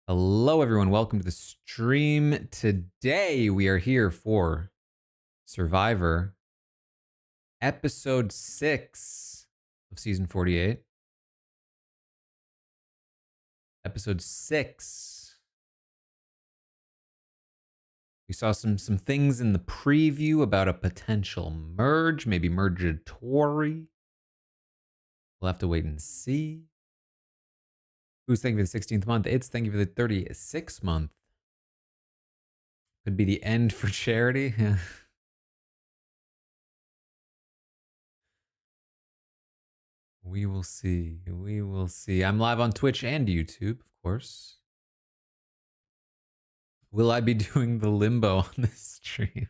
Hello, everyone. Welcome to the stream. Today, we are here for Survivor, episode 6 of season 48. Episode 6. We saw some things in the preview about a potential merge, maybe mergatory. We'll have to wait and see. Who's thanking for the 16th month? It's thanking for the 36th month. Could be the end for charity. We will see. We will see. I'm live on Twitch and YouTube, of course. Will I be doing the limbo on this stream?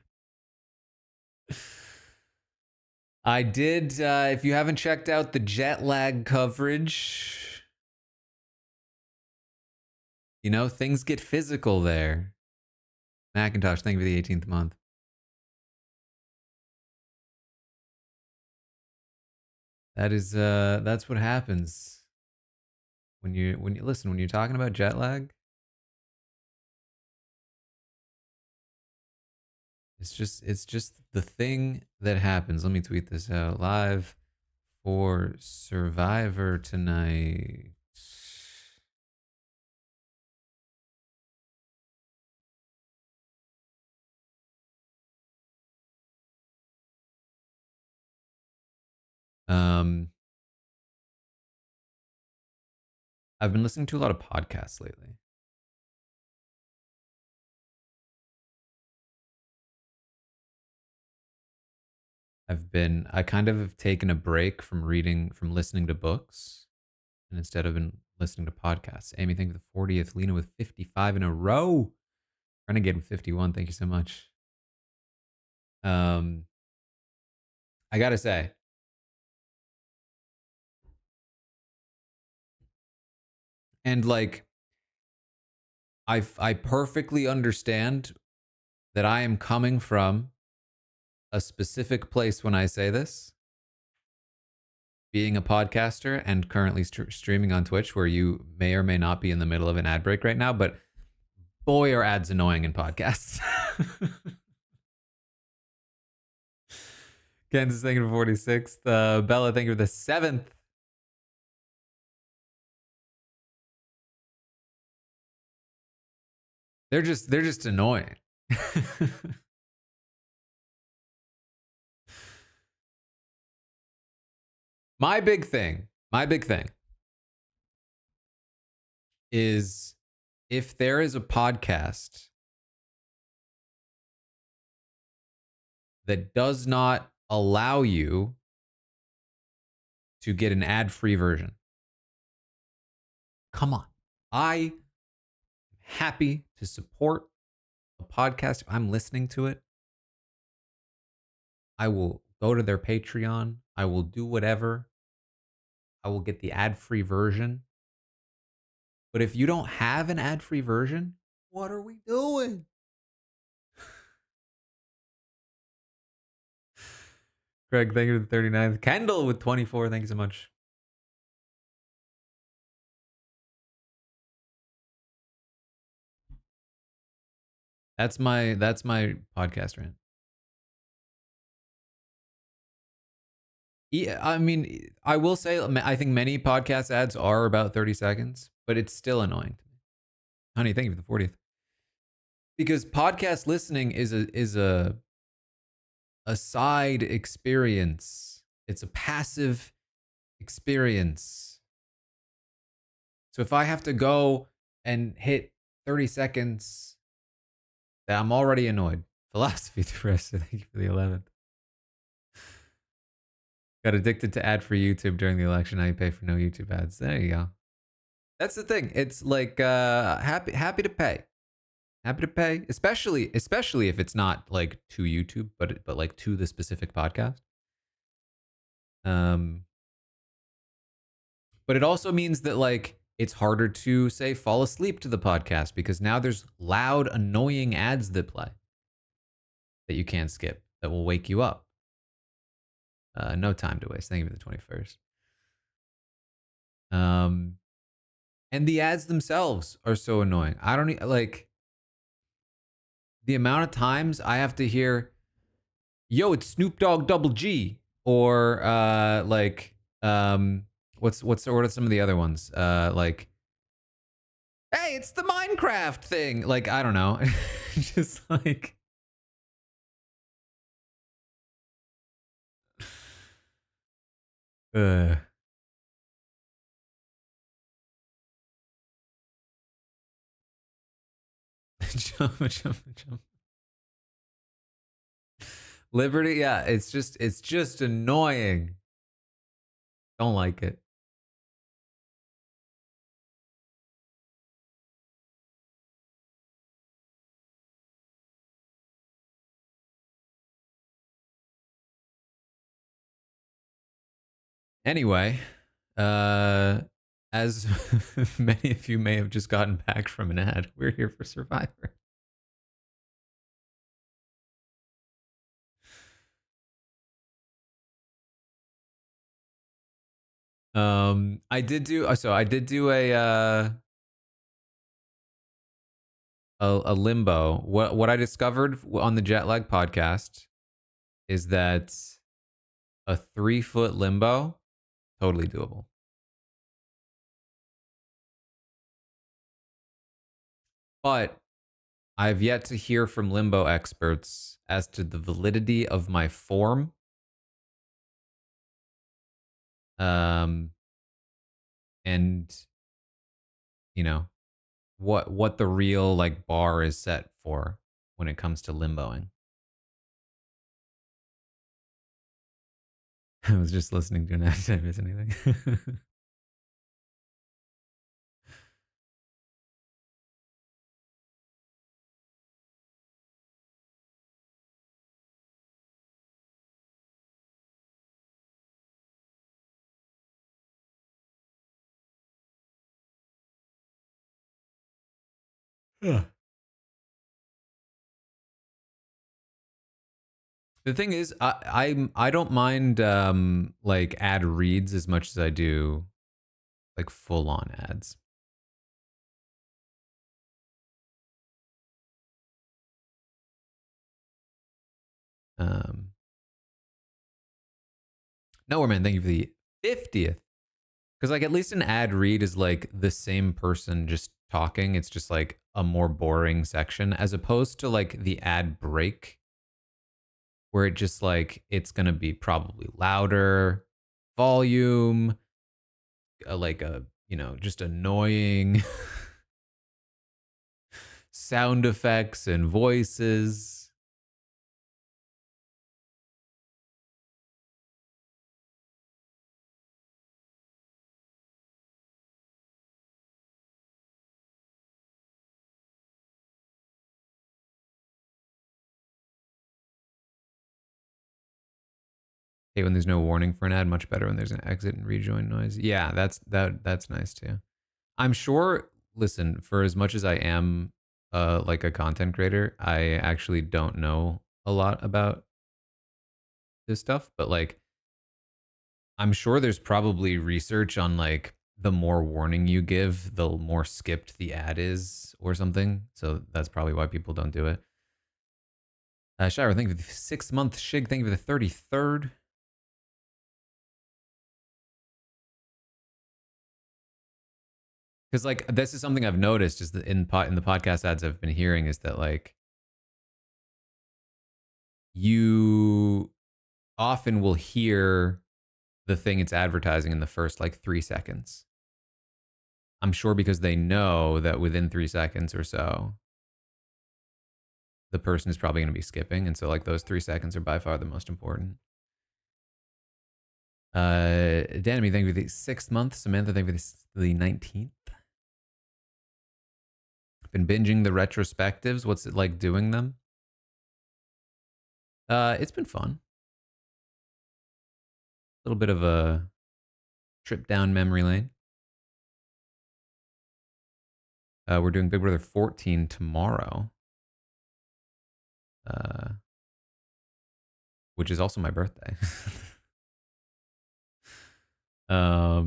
I did. If you haven't checked out the jet lag coverage, you know, things get physical there. Macintosh, thank you for the 18th month. That is, that's what happens when you listen, when you're talking about jet lag. It's just the thing that happens. Let me tweet this out. Live for Survivor tonight. I've been listening to a lot of podcasts lately. I kind of have taken a break from listening to books, and instead of been listening to podcasts. Amy, thank you for the 40th. Lena with 55 in a row. Renegade with 51. Thank you so much. I gotta say, and like, I perfectly understand that I am coming from a specific place when I say this. Being a podcaster and currently streaming on Twitch, where you may or may not be in the middle of an ad break right now, but boy, are ads annoying in podcasts. Kansas, thank you for 46th. Bella, thank you for the 7th. They're just annoying. My big thing is if there is a podcast that does not allow you to get an ad-free version. Come on. I am happy to support a podcast. If I'm listening to it, I will go to their Patreon. I will do whatever. I will get the ad-free version. But if you don't have an ad-free version, what are we doing? Greg, thank you for the 39th. Kendall with 24. Thank you so much. That's my podcast rant. Yeah, I mean, I will say, I think many podcast ads are about 30 seconds, but it's still annoying to me. Honey, thank you for the 40th. Because podcast listening is a side experience. It's a passive experience. So if I have to go and hit 30 seconds, I'm already annoyed. Philosophy the rest. Thank you for the 11th. Got addicted to ad free YouTube during the election. Now you pay for no YouTube ads. There you go. That's the thing. It's like happy to pay. Happy to pay, especially if it's not like to YouTube, but like to the specific podcast. Um, but it also means that like it's harder to say fall asleep to the podcast because now there's loud, annoying ads that play that you can't skip that will wake you up. No time to waste. Thank you for the 21st. And the ads themselves are so annoying. I don't like the amount of times I have to hear, "Yo, it's Snoop Dogg Double G," or what are some of the other ones? Like, "Hey, it's the Minecraft thing." Like, I don't know, just like. Uh, jump. Liberty, yeah, it's just annoying. Don't like it. Anyway, as many of you may have just gotten back from an ad, we're here for Survivor. I did do a limbo. What I discovered on the jet lag podcast is that a 3 foot limbo totally doable. But I've yet to hear from limbo experts as to the validity of my form. Um, and you know what the real like bar is set for when it comes to limboing. I was just listening to an ad. Did I miss anything? Yeah. The thing is, I don't mind like ad reads as much as I do like full on ads. Um, Nowhere man, thank you for the 50th. Because like at least an ad read is like the same person just talking. It's just like a more boring section as opposed to like the ad break where it just like it's gonna be probably louder, volume, like a just annoying sound effects and voices. Hey, when there's no warning for an ad, much better when there's an exit and rejoin noise. Yeah, that's nice too. I'm sure. Listen, for as much as I am like a content creator, I actually don't know a lot about this stuff, but like I'm sure there's probably research on like the more warning you give, the more skipped the ad is or something. So that's probably why people don't do it. Shire, thank you for the 6-month. Shig, thank you for the 33rd. Because like this is something I've noticed is that in the podcast ads I've been hearing is that like you often will hear the thing it's advertising in the first like 3 seconds. I'm sure because they know that within 3 seconds or so, the person is probably going to be skipping. And so like those 3 seconds are by far the most important. Danny, thank you for the 6th month. Samantha, thank you for the 19th. Been binging the retrospectives. What's it like doing them? It's been fun. A little bit of a trip down memory lane. We're doing Big Brother 14 tomorrow, which is also my birthday. So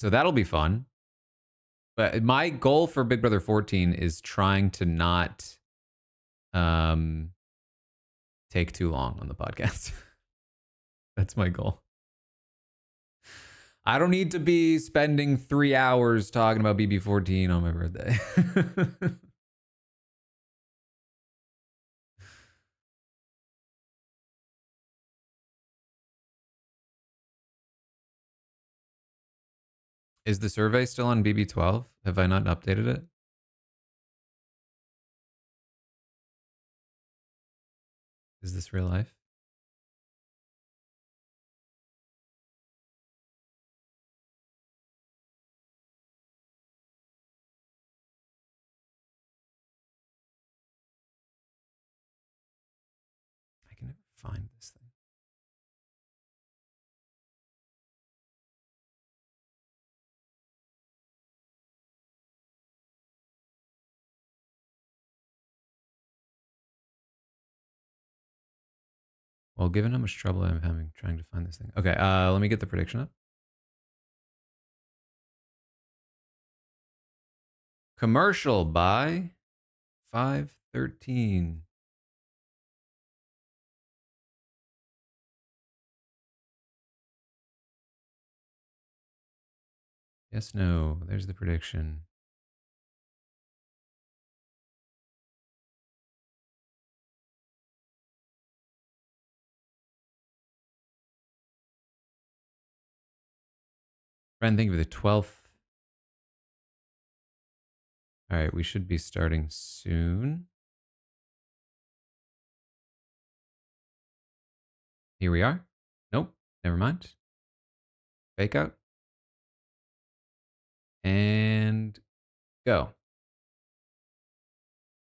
that'll be fun. But my goal for Big Brother 14 is trying to not take too long on the podcast. That's my goal. I don't need to be spending 3 hours talking about BB14 on my birthday. Is the survey still on BB12? Have I not updated it? Is this real life? I can never find this thing. Well, given how much trouble I'm having trying to find this thing. Okay, let me get the prediction up. Commercial by 513. Yes, no. There's the prediction. Friend, thank you for the 12th. All right, we should be starting soon. Here we are. Nope, never mind. Fake out. And go.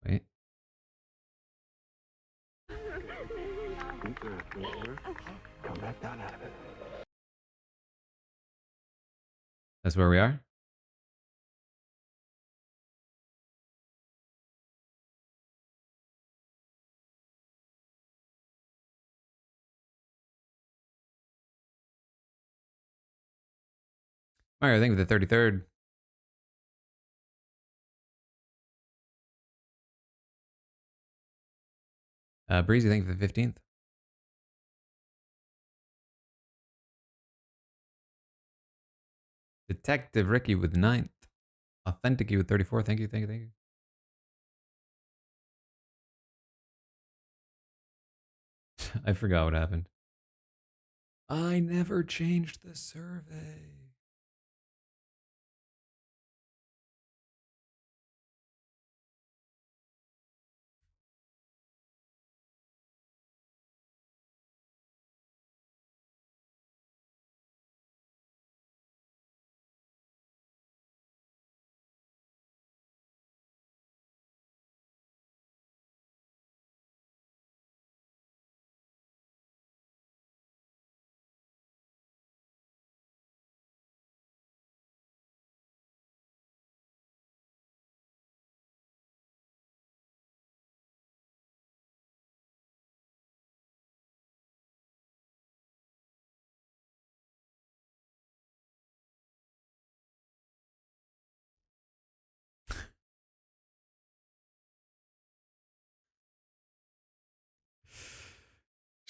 Wait. Come back down out of it. That's where we are. Mario, thank you for the 33rd. Breezy, thank you for the 15th. Detective Ricky with 9th. Authentic with 34. Thank you, thank you, thank you. I forgot what happened. I never changed the survey.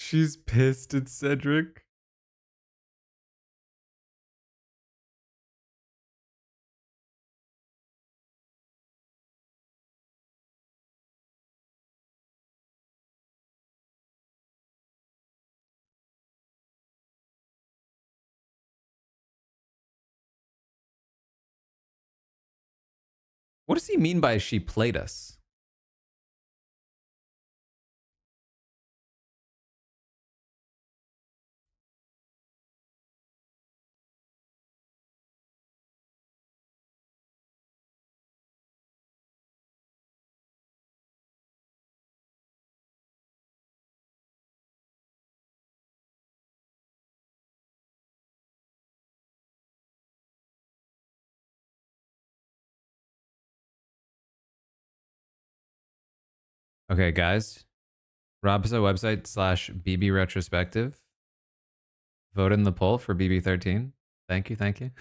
She's pissed at Cedric. What does he mean by she played us? Okay, guys. Robso website / BB retrospective. Vote in the poll for BB13. Thank you, thank you.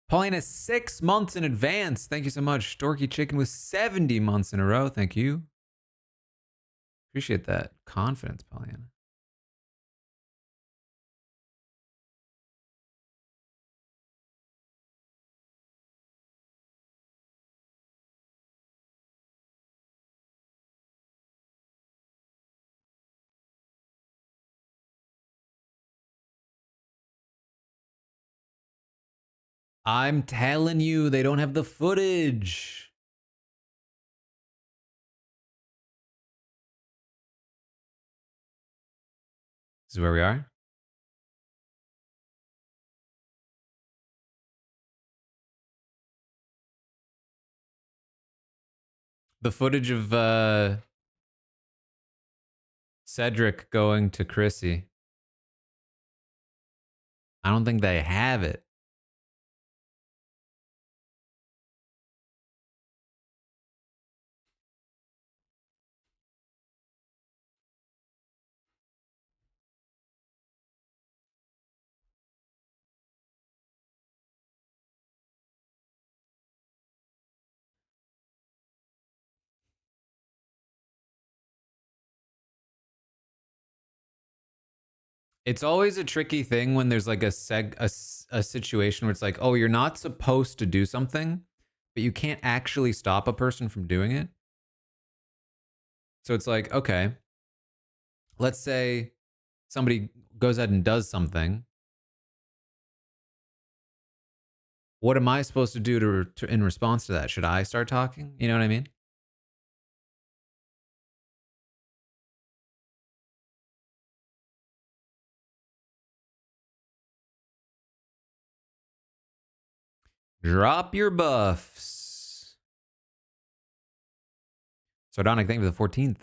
Paulina, 6 months in advance. Thank you so much. Dorky Chicken with 70 months in a row. Thank you. Appreciate that confidence, Paulina. I'm telling you, they don't have the footage. This is where we are. The footage of Cedric going to Chrissy. I don't think they have it. It's always a tricky thing when there's like a situation where it's like, oh, you're not supposed to do something, but you can't actually stop a person from doing it. So it's like, okay, let's say somebody goes ahead and does something. What am I supposed to do in response to that? Should I start talking? You know what I mean? Drop your buffs. Sardonic, thank you for the 14th.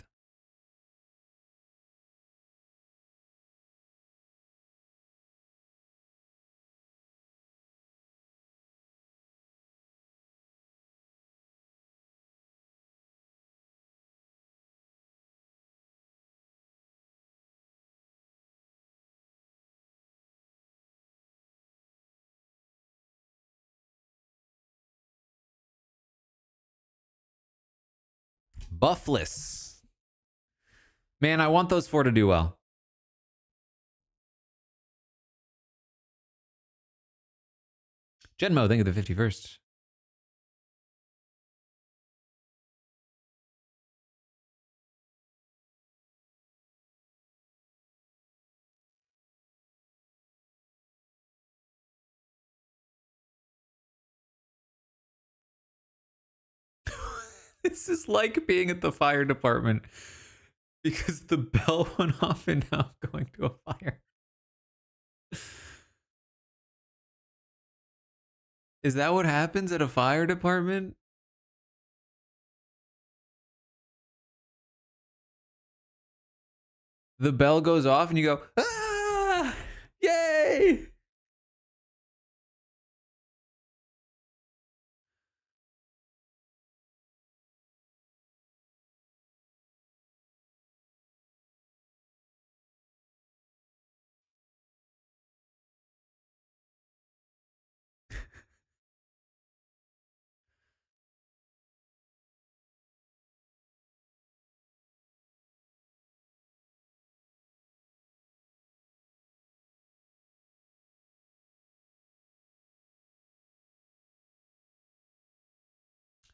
Buffless. Man, I want those 4 to do well. Genmo, thank you for the 51st. This is like being at the fire department because the bell went off and now I'm going to a fire. Is that what happens at a fire department? The bell goes off and you go, ah, yay.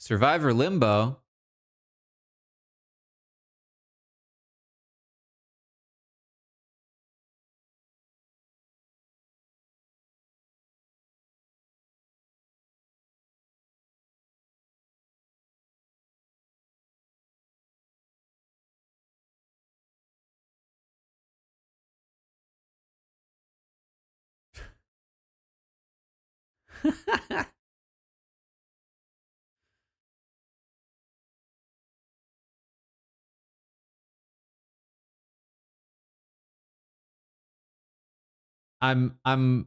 Survivor Limbo. I'm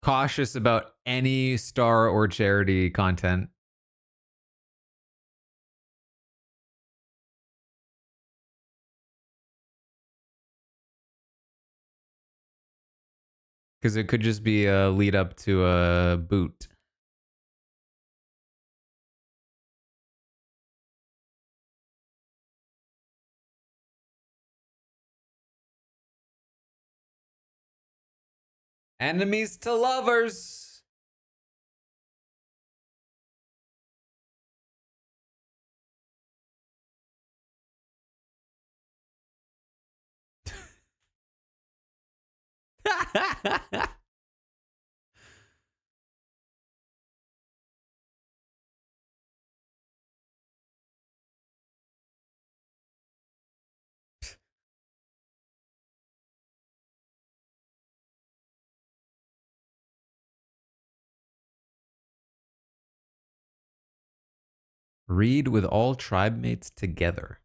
cautious about any star or charity content. Because it could just be a lead up to a boot. Enemies to lovers. Read with all tribe mates together.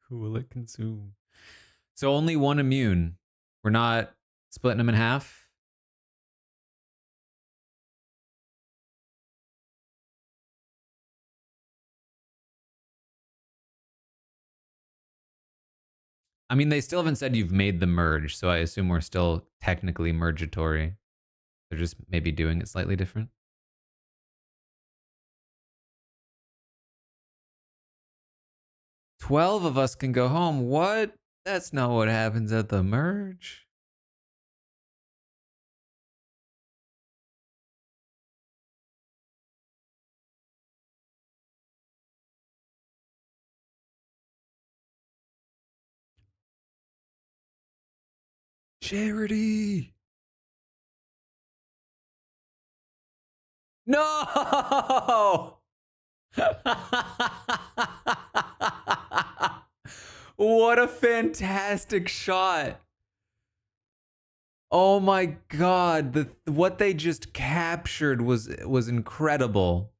Who will it consume? So only one immune. We're not splitting them in half. I mean, they still haven't said you've made the merge, so I assume we're still technically mergatory. They're just maybe doing it slightly different. 12 of us can go home. What? That's not what happens at the merge. Charity. No! What a fantastic shot. Oh my god, what they just captured was incredible.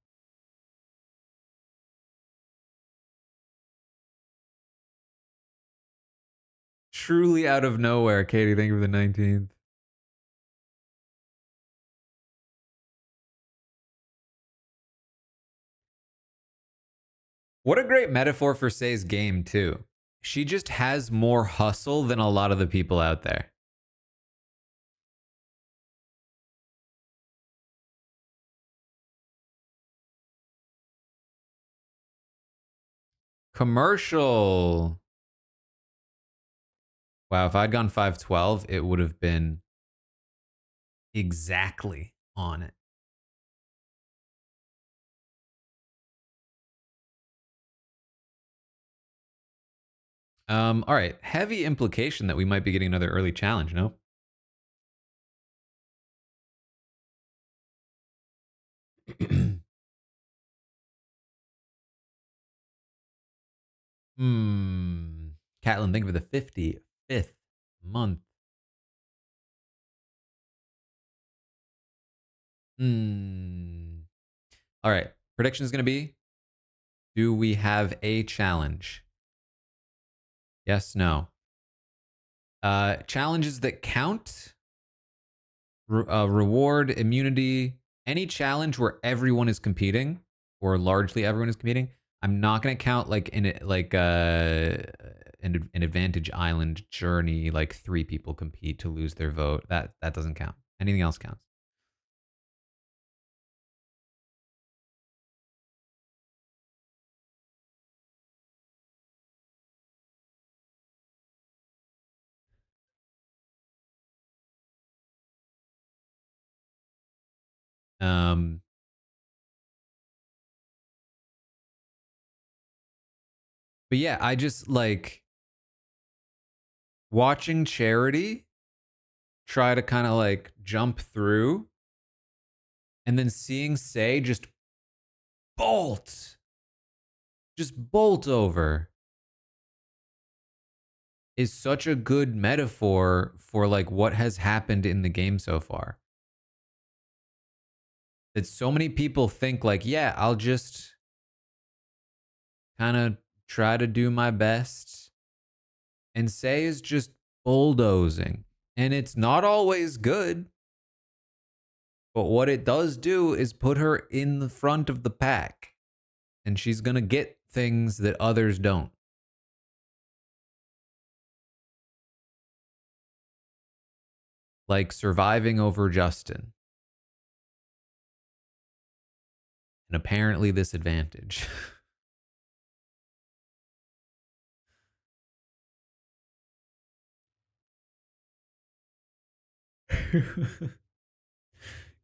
Truly out of nowhere, Katie. Thank you for the 19th. What a great metaphor for Say's game, too. She just has more hustle than a lot of the people out there. Commercial. Wow, if I'd gone 512, it would have been exactly on it. All right. Heavy implication that we might be getting another early challenge, no? Catlin, thank you for the 55th month. All right. Prediction is going to be, do we have a challenge? Yes, no. Challenges that count, reward, immunity, any challenge where everyone is competing or largely everyone is competing. I'm not going to count like an advantage island journey, like 3 people compete to lose their vote. That doesn't count. Anything else counts. Um, but yeah, I just like watching Charity try to kind of like jump through and then seeing Say bolt, just bolt over is such a good metaphor for like what has happened in the game so far. That so many people think like, yeah, I'll just kind of try to do my best. And Say is just bulldozing. And it's not always good. But what it does do is put her in the front of the pack. And she's going to get things that others don't. Like surviving over Justin. And apparently this advantage.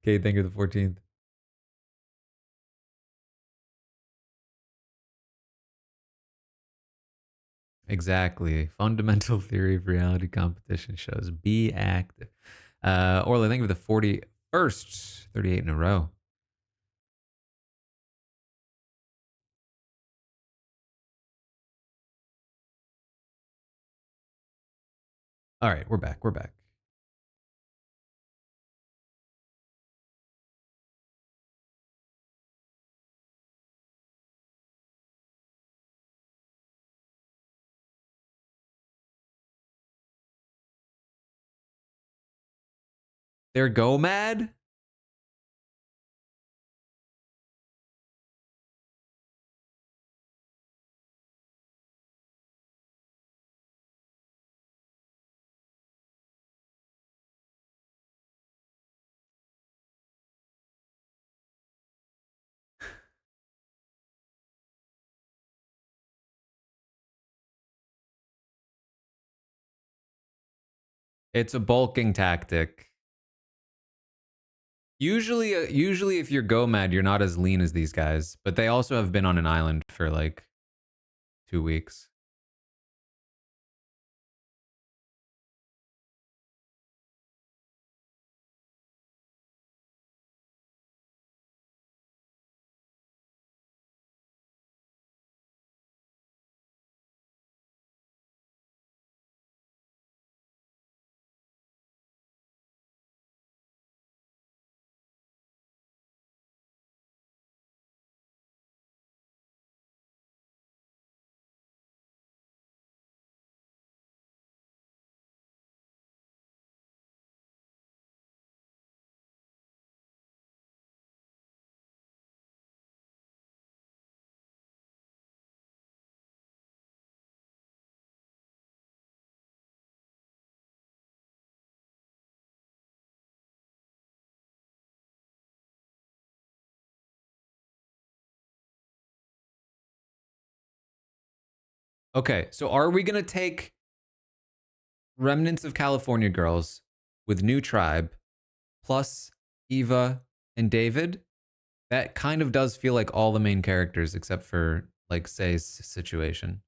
Okay, thank you for the 14th. Exactly. Fundamental theory of reality competition shows be active. Orla, thank you for the 41st, 38 in a row. All right, we're back. We're back. They're go mad? It's a bulking tactic. Usually, if you're go mad, you're not as lean as these guys. But they also have been on an island for like 2 weeks. Okay, so are we gonna take Remnants of California Girls with New Tribe plus Eva and David? That kind of does feel like all the main characters except for like Say's situation.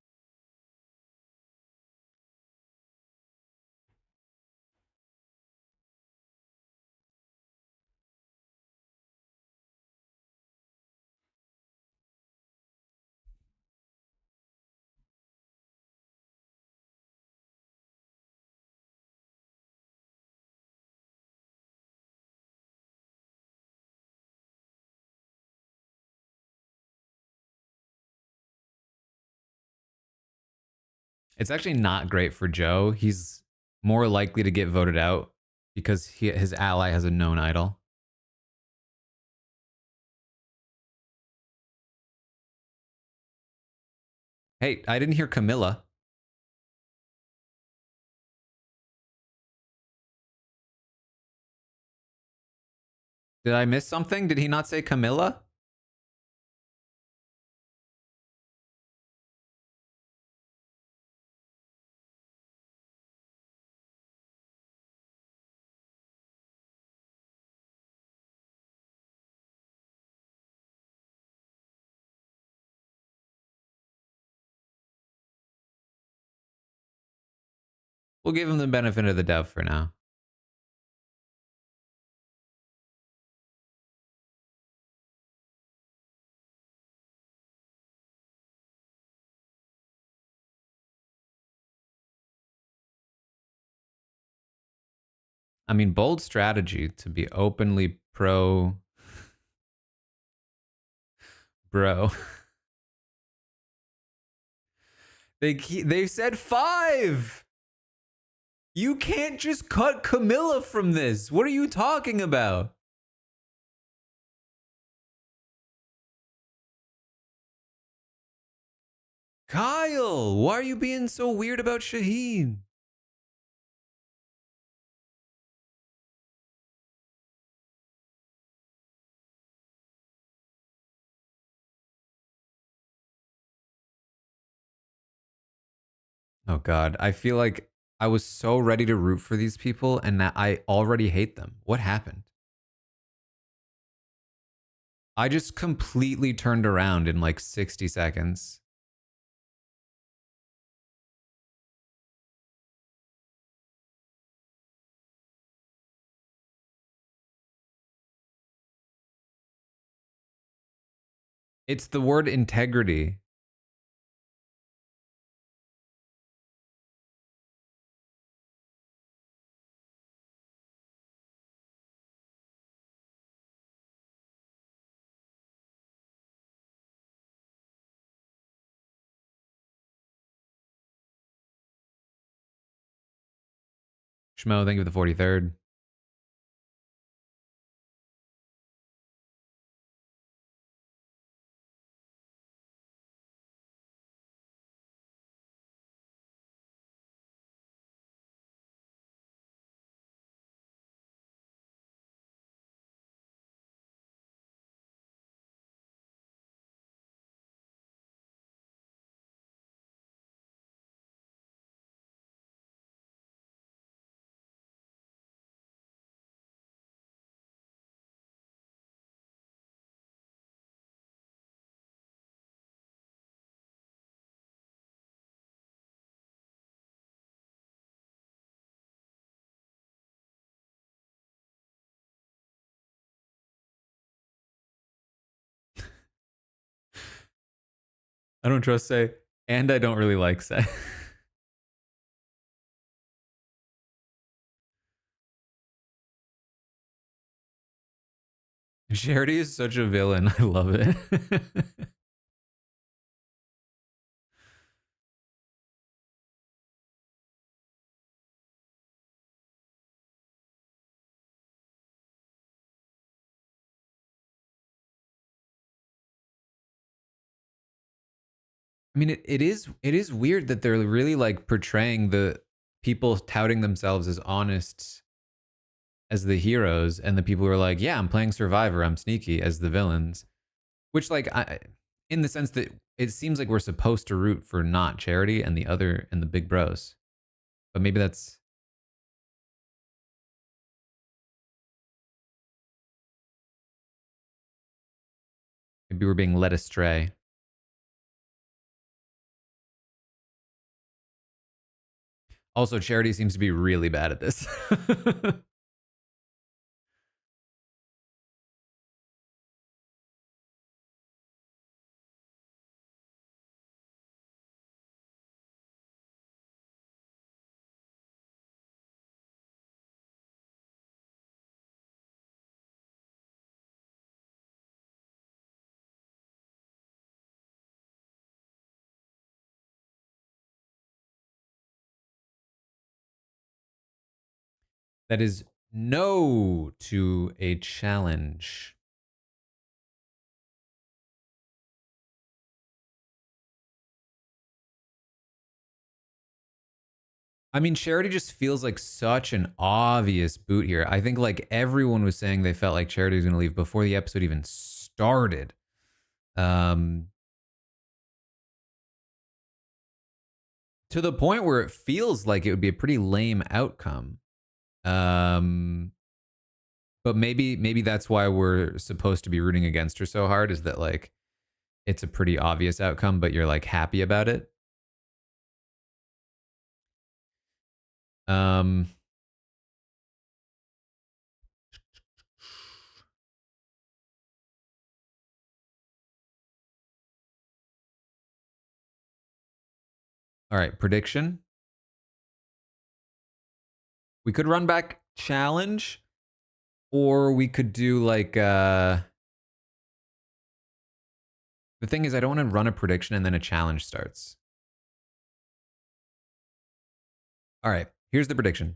It's actually not great for Joe. He's more likely to get voted out because his ally has a known idol. Hey, I didn't hear Camilla. Did I miss something? Did he not say Camilla? We'll give him the benefit of the doubt for now. I mean, bold strategy to be openly pro bro. They said 5. You can't just cut Camilla from this. What are you talking about? Kyle, why are you being so weird about Shaheen? Oh God, I feel like I was so ready to root for these people and that I already hate them. What happened? I just completely turned around in like 60 seconds. It's the word integrity. Schmo, thank you for the 43rd. I don't trust Say, and I don't really like Say. Charity is such a villain. I love it. I mean, it is weird that they're really like portraying the people touting themselves as honest as the heroes, and the people who are like, yeah, I'm playing Survivor, I'm sneaky, as the villains. Which, like, in the sense that it seems like we're supposed to root for not Charity and the other and the big bros, but maybe that's maybe we're being led astray. Also, Charity seems to be really bad at this. That is no to a challenge. I mean, Charity just feels like such an obvious boot here. I think like everyone was saying they felt like Charity was going to leave before the episode even started. Um, to the point where it feels like it would be a pretty lame outcome. Um, but maybe that's why we're supposed to be rooting against her so hard, is that like it's a pretty obvious outcome, but you're like happy about it. Um, all right, prediction. We could run back challenge, or we could do like the thing is I don't want to run a prediction and then a challenge starts. All right, here's the prediction.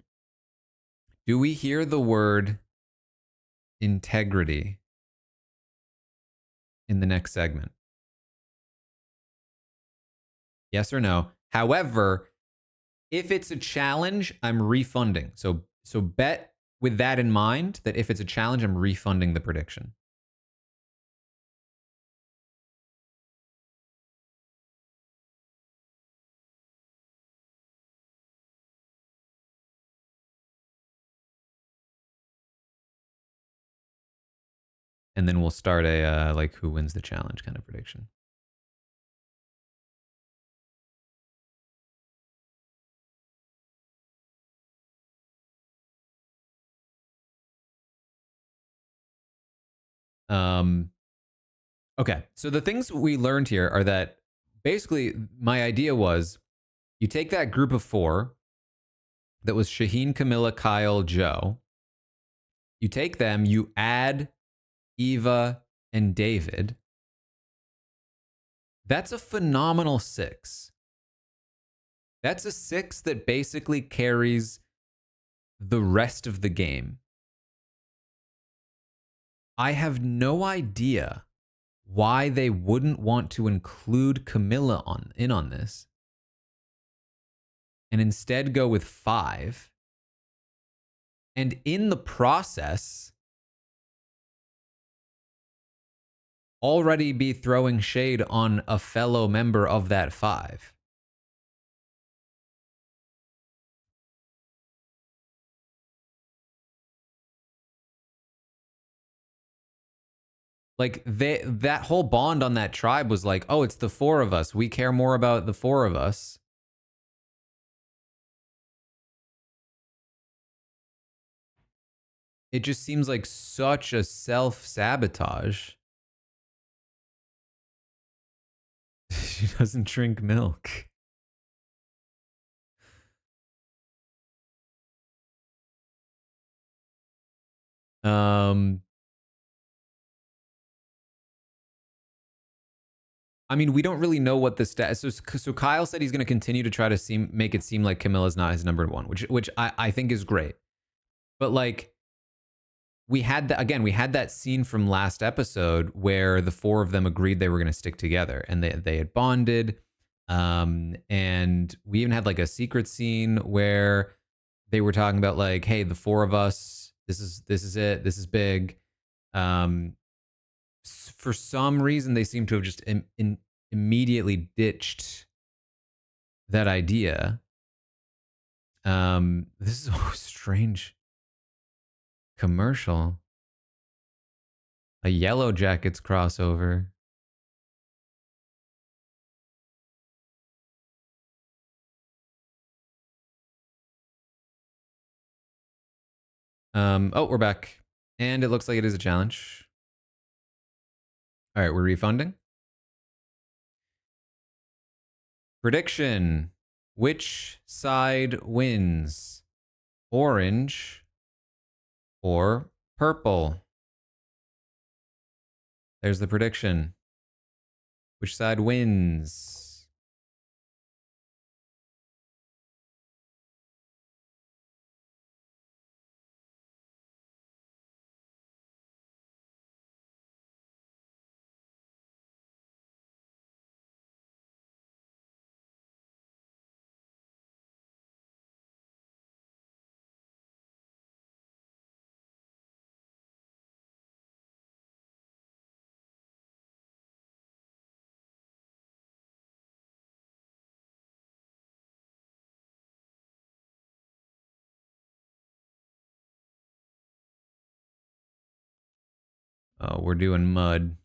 Do we hear the word integrity in the next segment? Yes or no? However, if it's a challenge, I'm refunding. So bet with that in mind that if it's a challenge, I'm refunding the prediction. And then we'll start a like who wins the challenge kind of prediction. Okay, so the things we learned here are that basically my idea was you take that group of four that was Shaheen, Camilla, Kyle, Joe. You take them, you add Eva and David. That's a phenomenal six. That's a six that basically carries the rest of the game. I have no idea why they wouldn't want to include Camilla on this and instead go with five. And in the process, already be throwing shade on a fellow member of that five. Like that whole bond on that tribe was like, oh, it's the four of us. We care more about the four of us. It just seems like such a self-sabotage. She doesn't drink milk. Um I mean, we don't really know what the status. So Kyle said he's going to continue to try to make it seem like Camilla's not his number one, which I think is great. But like, we had that again. We had that scene from last episode where the four of them agreed they were going to stick together, and they had bonded. And we even had like a secret scene where they were talking about like, hey, the four of us. This is it. This is big. Um, for some reason, they seem to have just immediately ditched that idea. This is a strange commercial. A Yellow Jackets crossover. Oh, we're back. And it looks like it is a challenge. All right, we're refunding. Prediction. Which side wins? Orange or purple? There's the prediction. Which side wins? Oh, we're doing mud.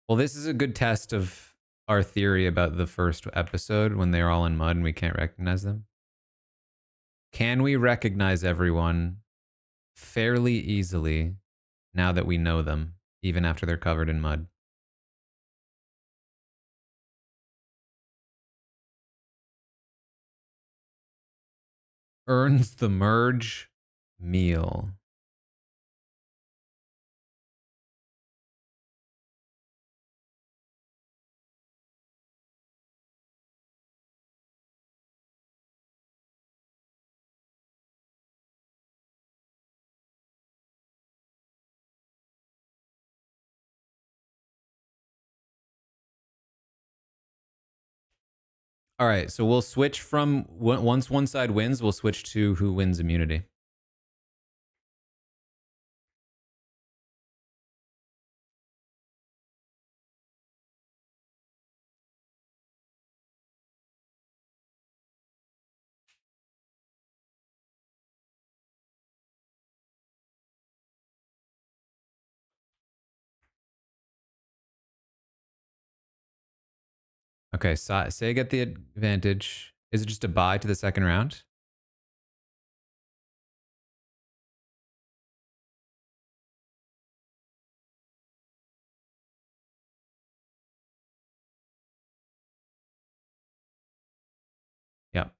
Well, this is a good test of our theory about the first episode when they're all in mud and we can't recognize them. Can we recognize everyone fairly easily now that we know them, even after they're covered in mud? Earns the merge meal. All right, so we'll switch from once one side wins, we'll switch to who wins immunity. Okay, say get the advantage. Is it just a bye to the second round? Yep.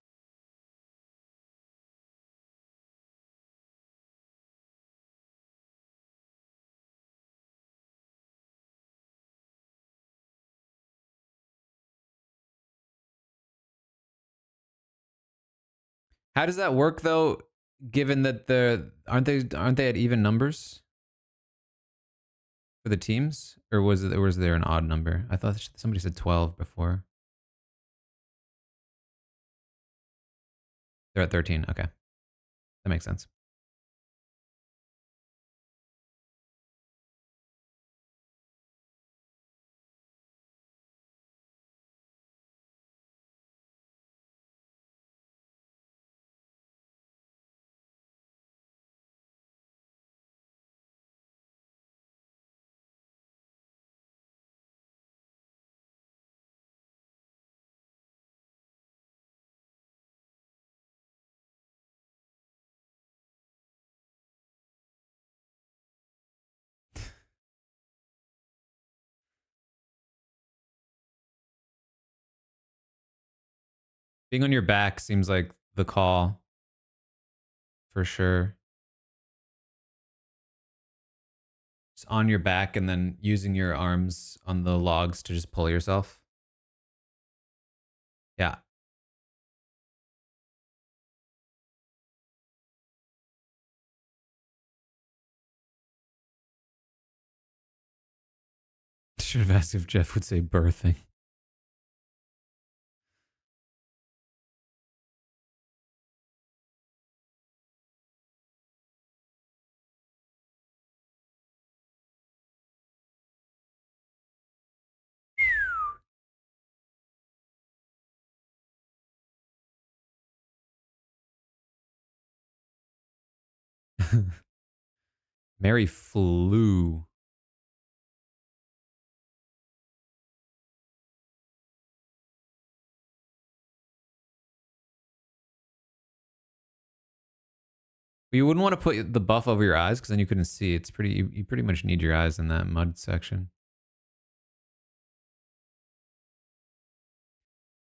How does that work though? Given that aren't they at even numbers for the teams, or was there an odd number? I thought somebody said 12 before. They're at 13. Okay, that makes sense. Being on your back seems like the call for sure. Just on your back and then using your arms on the logs to just pull yourself. Yeah. Should have asked if Jeff would say birthing. Mary flew. You wouldn't want to put the buff over your eyes because then you couldn't see. It's pretty. You pretty much need your eyes in that mud section.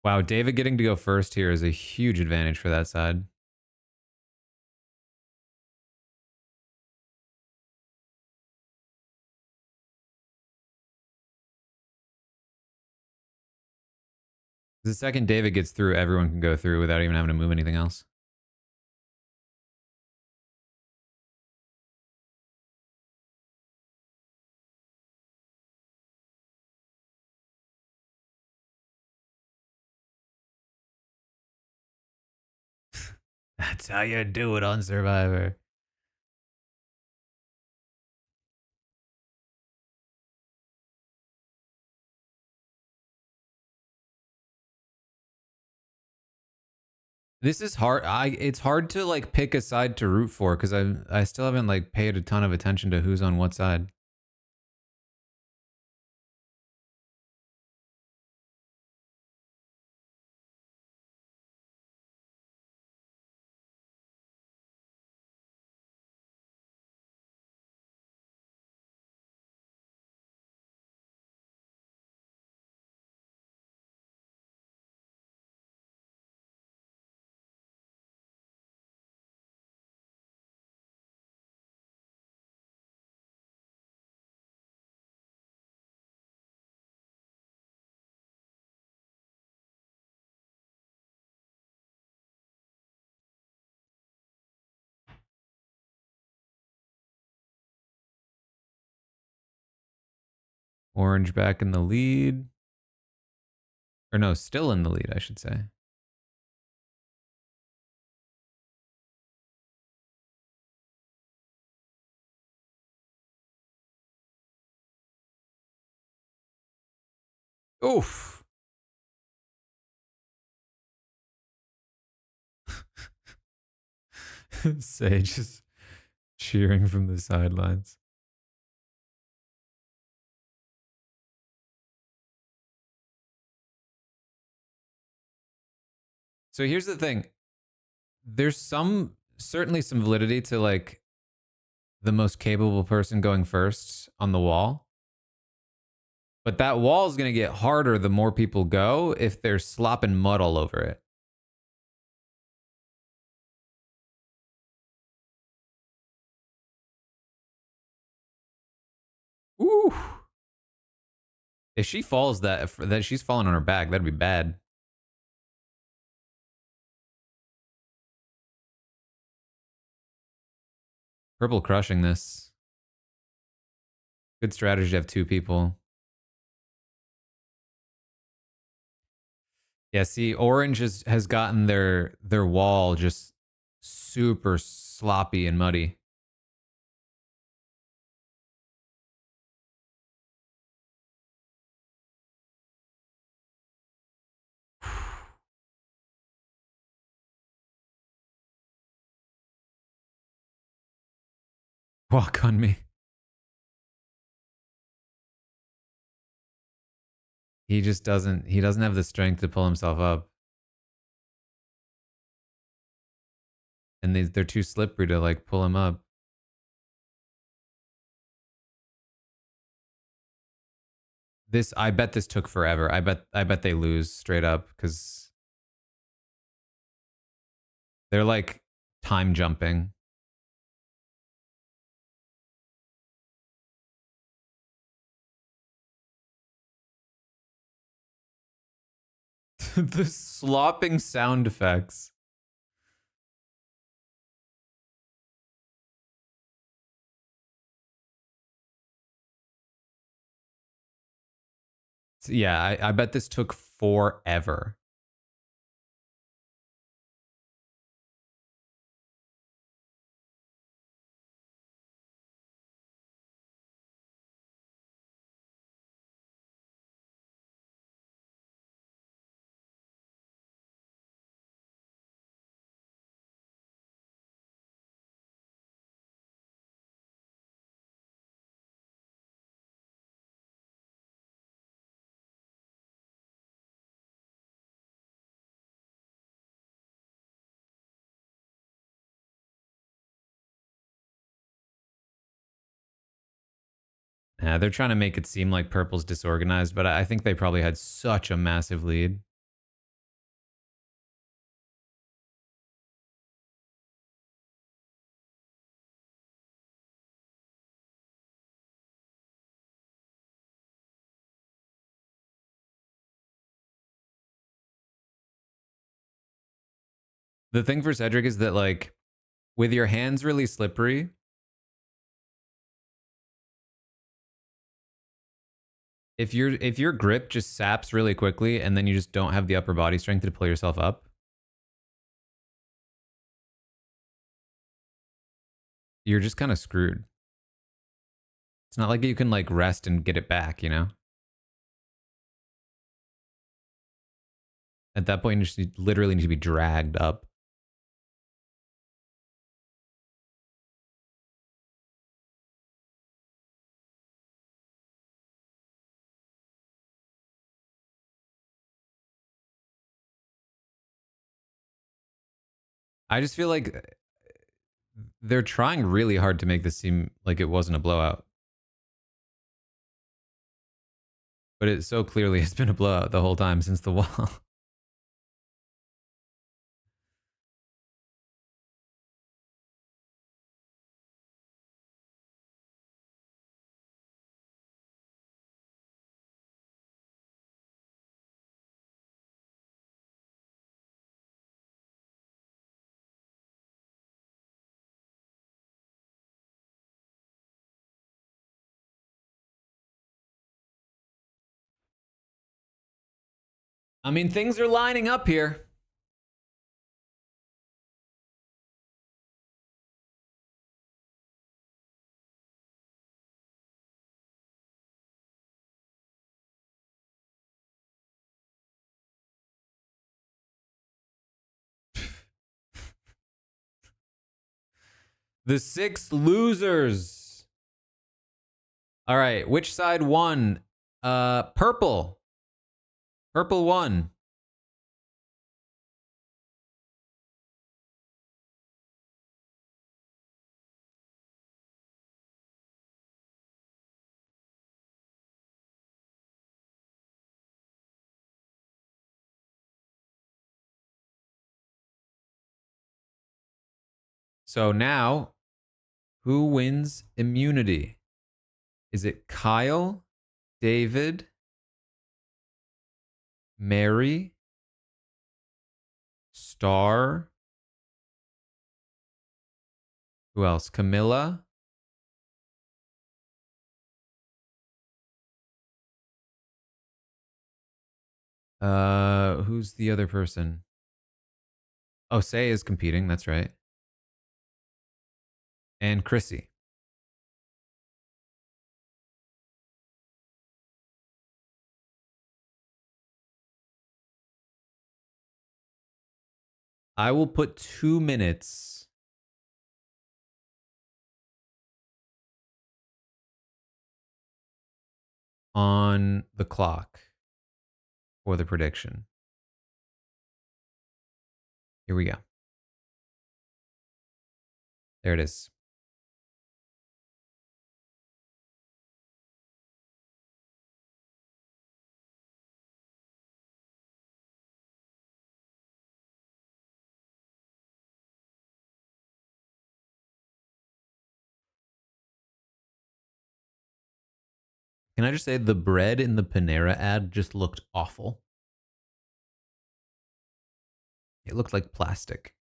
Wow, David getting to go first here is a huge advantage for that side. The second David gets through, everyone can go through without even having to move anything else. That's how you do it on Survivor. This is hard. It's hard to like pick a side to root for because I still haven't like paid a ton of attention to who's on what side. Orange back in the lead. Or no, still in the lead, I should say. Oof. Sage is cheering from the sidelines. So here's the thing. There's certainly some validity to like the most capable person going first on the wall. But that wall is going to get harder the more people go if they're slopping mud all over it. Ooh. If she falls that she's falling on her back, that'd be bad. Purple crushing this. Good strategy to have two people. Yeah, see, orange has gotten their wall just super sloppy and muddy. Walk on me. He just doesn't have the strength to pull himself up. And they're too slippery to like pull him up. I bet this took forever. I bet they lose straight up because they're like time jumping. The slopping sound effects. Yeah, I bet this took forever. Yeah, they're trying to make it seem like purple's disorganized, but I think they probably had such a massive lead. The thing for Cedric is that like with your hands really slippery, if your grip just saps really quickly and then you just don't have the upper body strength to pull yourself up, you're just kind of screwed. It's not like you can like rest and get it back, you know? At that point, you just literally need to be dragged up. I just feel like they're trying really hard to make this seem like it wasn't a blowout. But it so clearly has been a blowout the whole time since the wall. I mean, things are lining up here. The 6 losers. All right, which side won? Purple. Purple won. So now, who wins immunity? Is it Kyle, David, Mary, Star? Who else? Camilla? Who's the other person? Oh, Say is competing. That's right. And Chrissy. I will put 2 minutes on the clock for the prediction. Here we go. There it is. Can I just say the bread in the Panera ad just looked awful? It looked like plastic.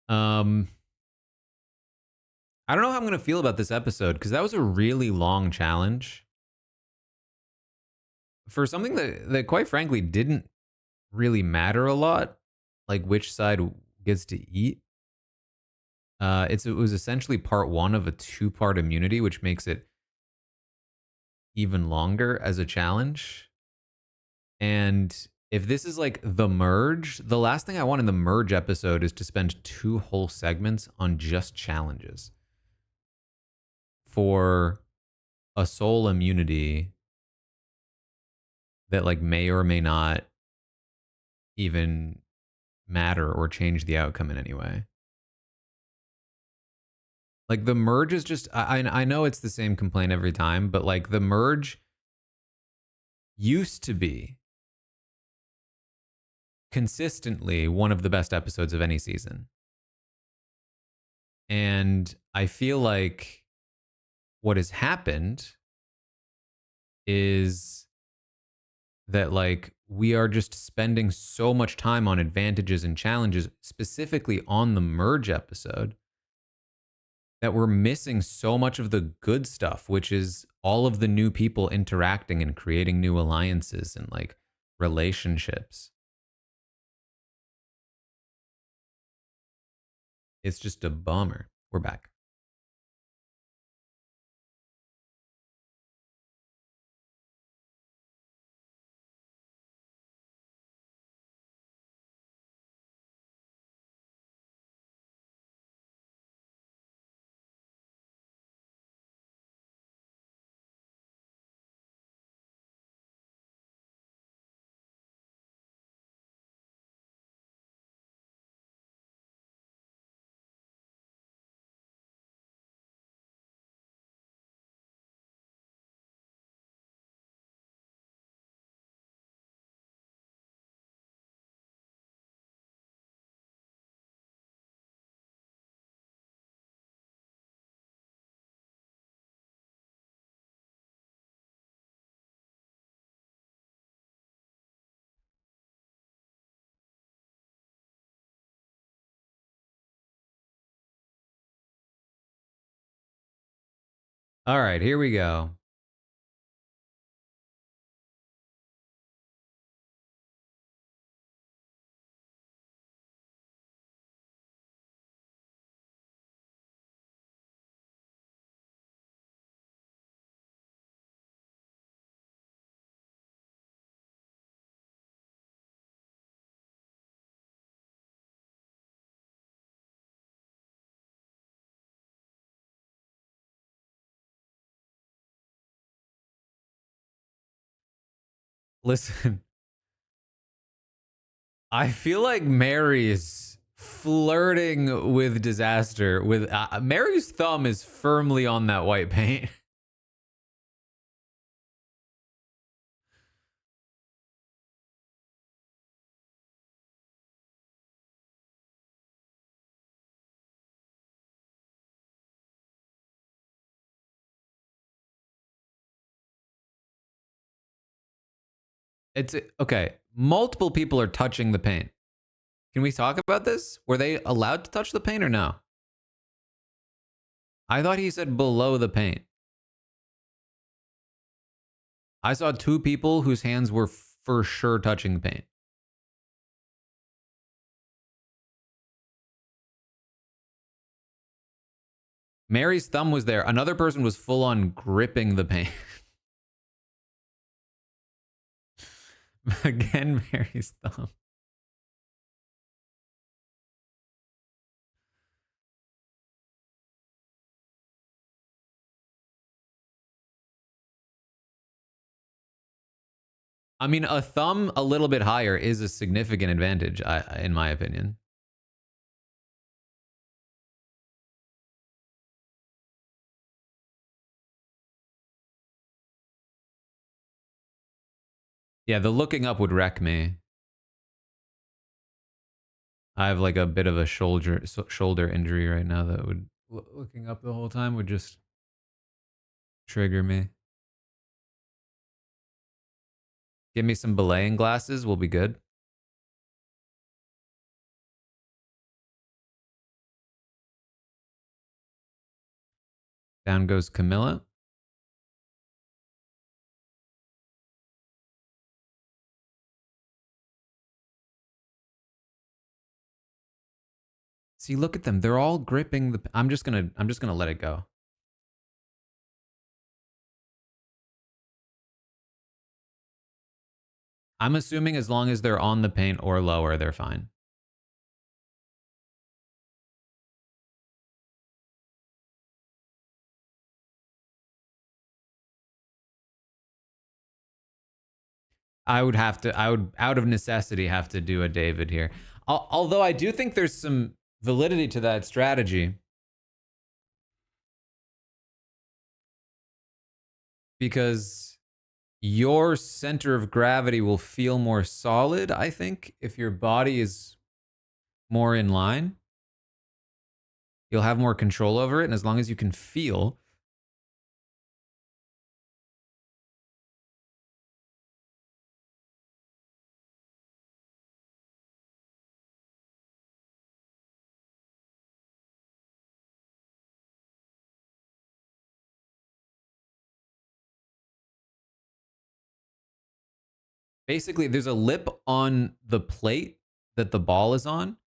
Um, I don't know how I'm going to feel about this episode because that was a really long challenge for something that quite frankly didn't really matter a lot, like which side gets to eat. It was essentially part one of a 2-part immunity, which makes it even longer as a challenge. And if this is like the merge, the last thing I want in the merge episode is to spend 2 whole segments on just challenges for a soul immunity that like may or may not even matter or change the outcome in any way. Like the merge is just I know it's the same complaint every time, but like the merge used to be consistently one of the best episodes of any season. And I feel like what has happened is that like we are just spending so much time on advantages and challenges, specifically on the merge episode, that we're missing so much of the good stuff, which is all of the new people interacting and creating new alliances and like relationships. It's just a bummer. We're back. All right, here we go. Listen, I feel like Mary is flirting with disaster. With Mary's thumb is firmly on that white paint. It's okay. Multiple people are touching the paint. Can we talk about this? Were they allowed to touch the paint or no? I thought he said below the paint. I saw two people whose hands were for sure touching the paint. Mary's thumb was there. Another person was full on gripping the paint. Again, Mary's thumb. I mean, a thumb a little bit higher is a significant advantage, in my opinion. Yeah, the looking up would wreck me. I have like a bit of a shoulder injury right now that would looking up the whole time would just trigger me. Give me some belaying glasses, we'll be good. Down goes Camilla. See, look at them. They're all gripping the I'm just gonna let it go. I'm assuming as long as they're on the paint or lower, they're fine. I would out of necessity have to do a David here. Although I do think there's some validity to that strategy because your center of gravity will feel more solid, I think, if your body is more in line. You'll have more control over it, and as long as you can feel. Basically, there's a lip on the plate that the ball is on.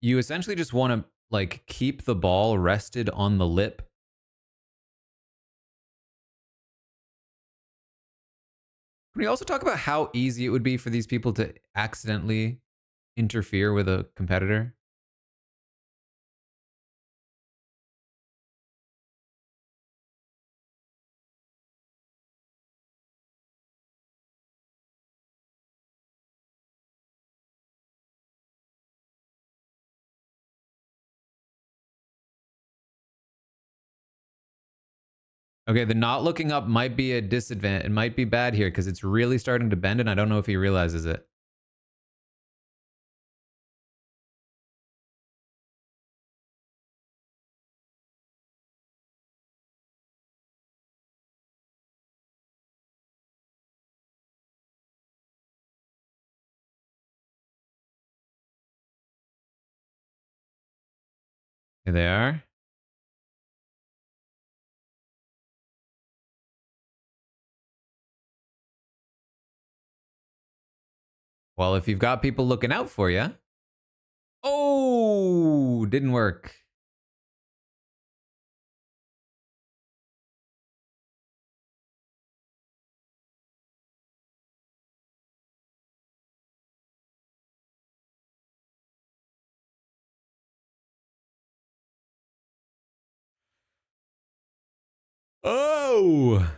You essentially just want to like keep the ball rested on the lip. Can we also talk about how easy it would be for these people to accidentally interfere with a competitor? Okay, the not looking up might be a disadvantage. It might be bad here because it's really starting to bend, and I don't know if he realizes it. Here they are. Well, if you've got people looking out for you. Oh, didn't work. Oh,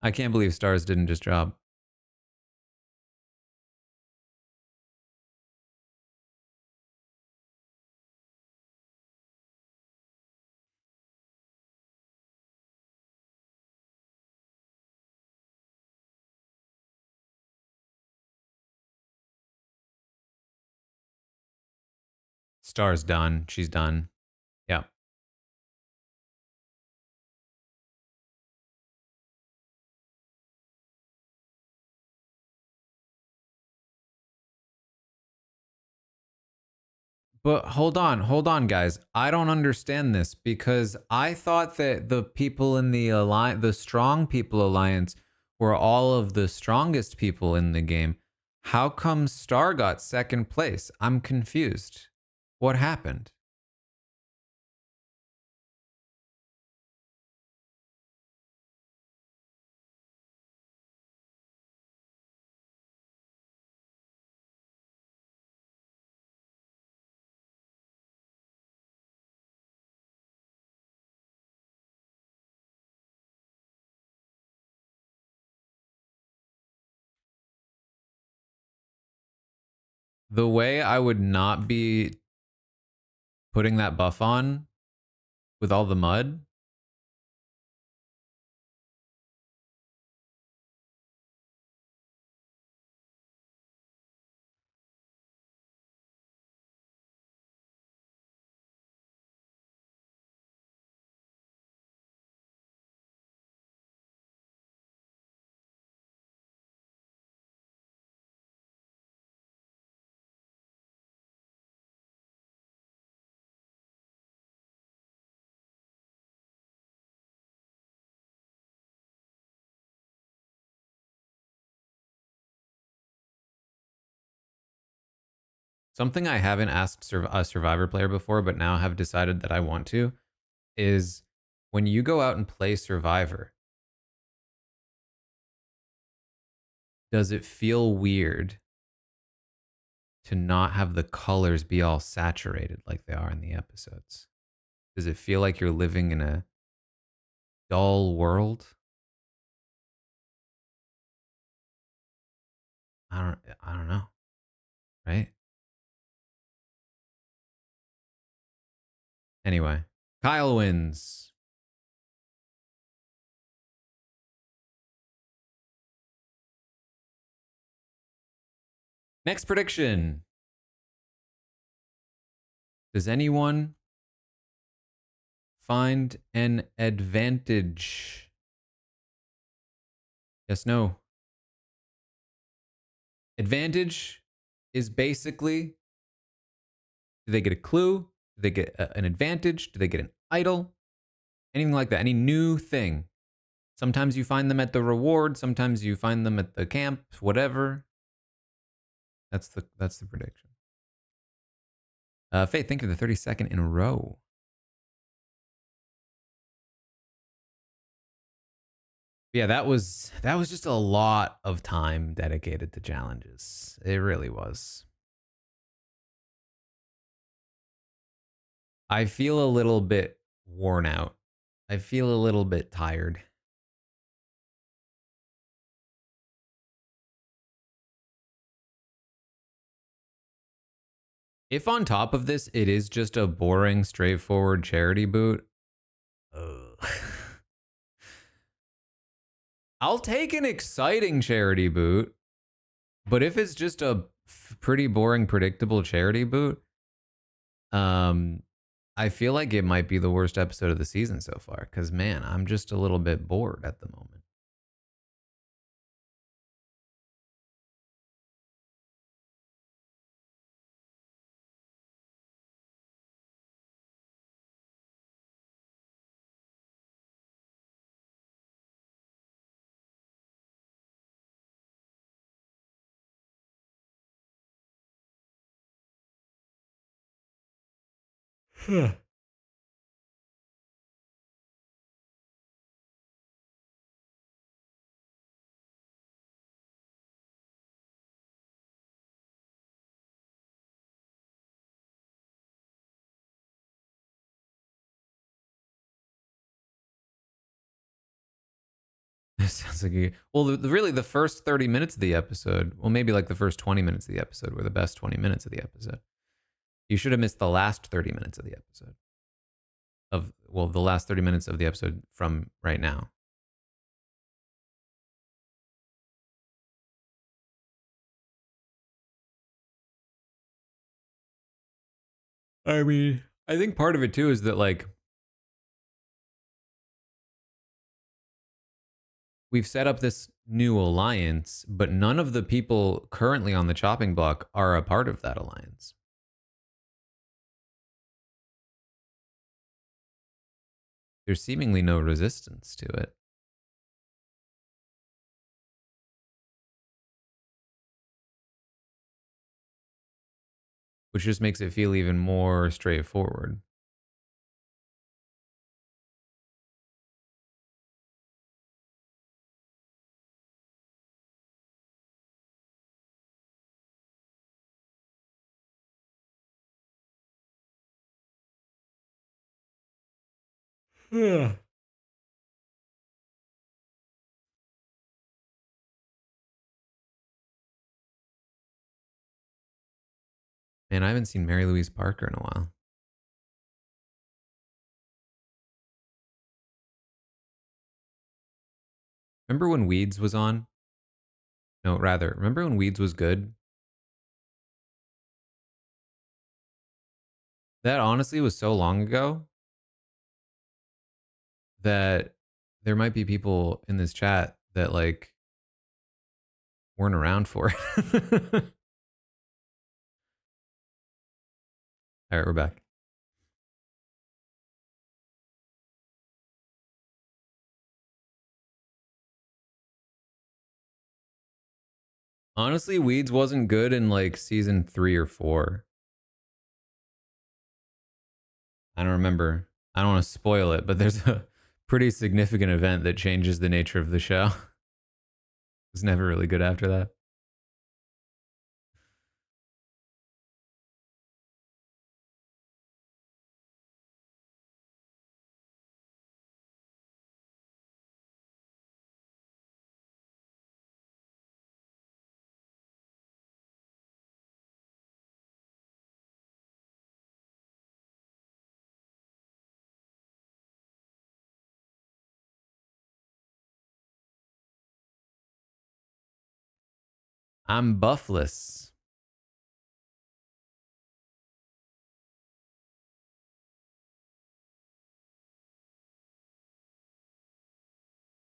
I can't believe stars didn't just drop. Star's done. She's done. Yeah. But hold on, guys. I don't understand this because I thought that the people in the alliance, the strong people alliance, were all of the strongest people in the game. How come Star got second place? I'm confused. What happened? The way I would not be putting that buff on with all the mud. Something I haven't asked a Survivor player before, but now have decided that I want to, is when you go out and play Survivor, does it feel weird to not have the colors be all saturated like they are in the episodes? Does it feel like you're living in a dull world? I don't know, right? Anyway, Kyle wins. Next prediction. Does anyone find an advantage? Yes, no. Advantage is basically, do they get a clue? Do they get an advantage? Do they get an idol? Anything like that. Any new thing. Sometimes you find them at the reward. Sometimes you find them at the camp. Whatever. That's the prediction. Faith, thank you for the 32nd in a row. Yeah, that was just a lot of time dedicated to challenges. It really was. I feel a little bit worn out. I feel a little bit tired. If on top of this it is just a boring, straightforward charity boot, I'll take an exciting charity boot. But if it's just a pretty boring, predictable charity boot, I feel like it might be the worst episode of the season so far. Because man, I'm just a little bit bored at the moment. It sounds like well, really the first 30 minutes of the episode, well, maybe like the first 20 minutes of the episode were the best 20 minutes of the episode. You should have missed the last 30 minutes of the episode. Well, the last 30 minutes of the episode from right now. I mean, I think part of it too is that like we've set up this new alliance, but none of the people currently on the chopping block are a part of that alliance. There's seemingly no resistance to it. Which just makes it feel even more straightforward. Yeah. Man, I haven't seen Mary Louise Parker in a while. Remember when Weeds was on? No, rather, remember when Weeds was good? That honestly was so long ago that there might be people in this chat that like weren't around for it. All right, we're back. Honestly, Weeds wasn't good in like season 3 or 4. I don't remember. I don't want to spoil it, but there's a pretty significant event that changes the nature of the show. It was never really good after that. I'm buffless.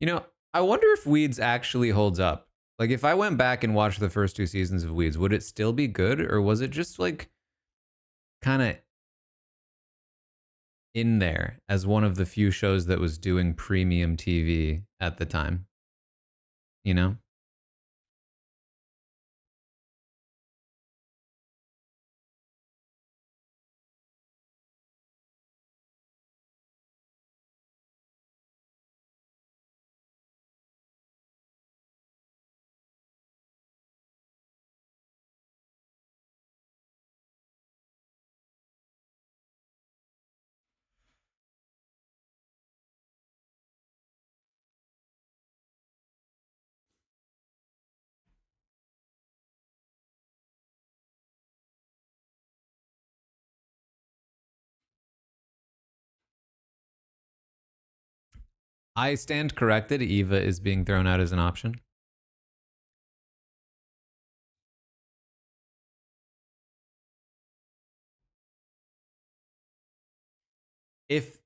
You know, I wonder if Weeds actually holds up. Like, if I went back and watched the first 2 seasons of Weeds, would it still be good, or was it just like kind of in there as one of the few shows that was doing premium TV at the time? You know? I stand corrected. Eva is being thrown out as an option. If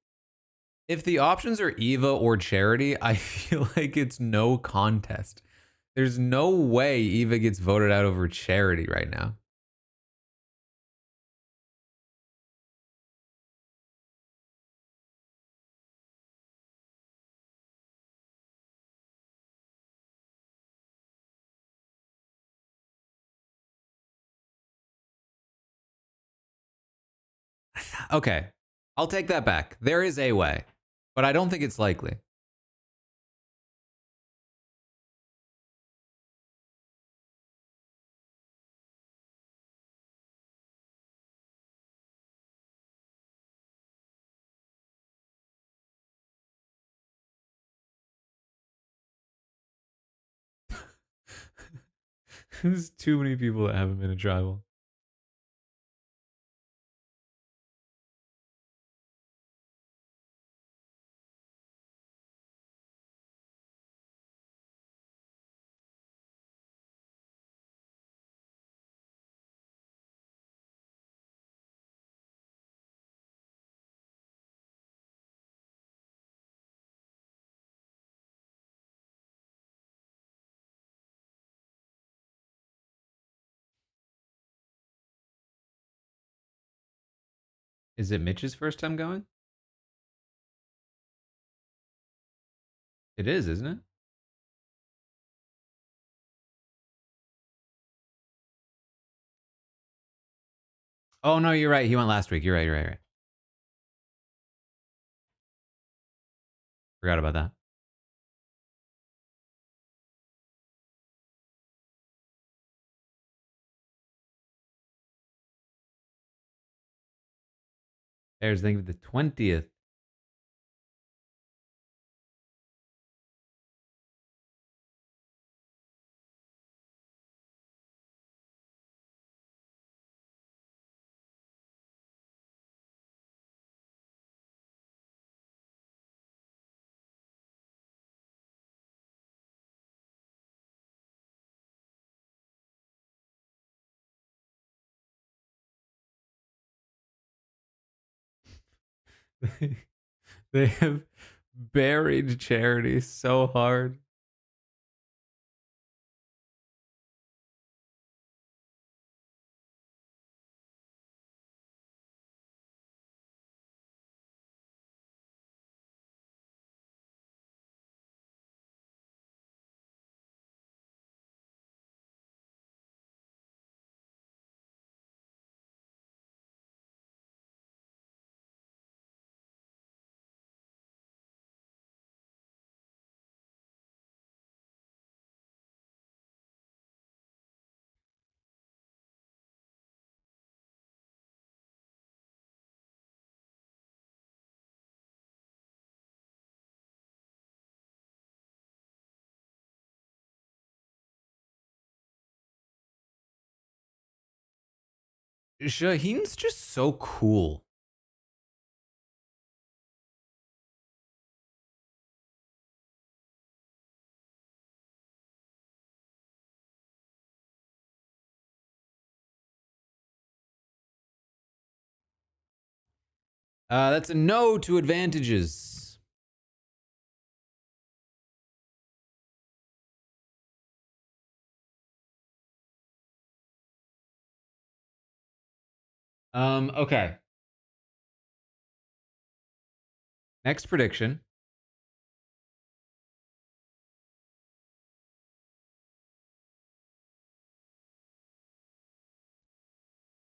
the options are Eva or Charity, I feel like it's no contest. There's no way Eva gets voted out over Charity right now. Okay. I'll take that back. There is a way, but I don't think it's likely. There's too many people that haven't been in tribal. Is it Mitch's first time going? It is, isn't it? Oh no, you're right. He went last week. You're right. You're right. You're right. Forgot about that. There's the 20th. They have buried charity so hard. Shaheen's just so cool. That's a no to advantages. Okay. Next prediction.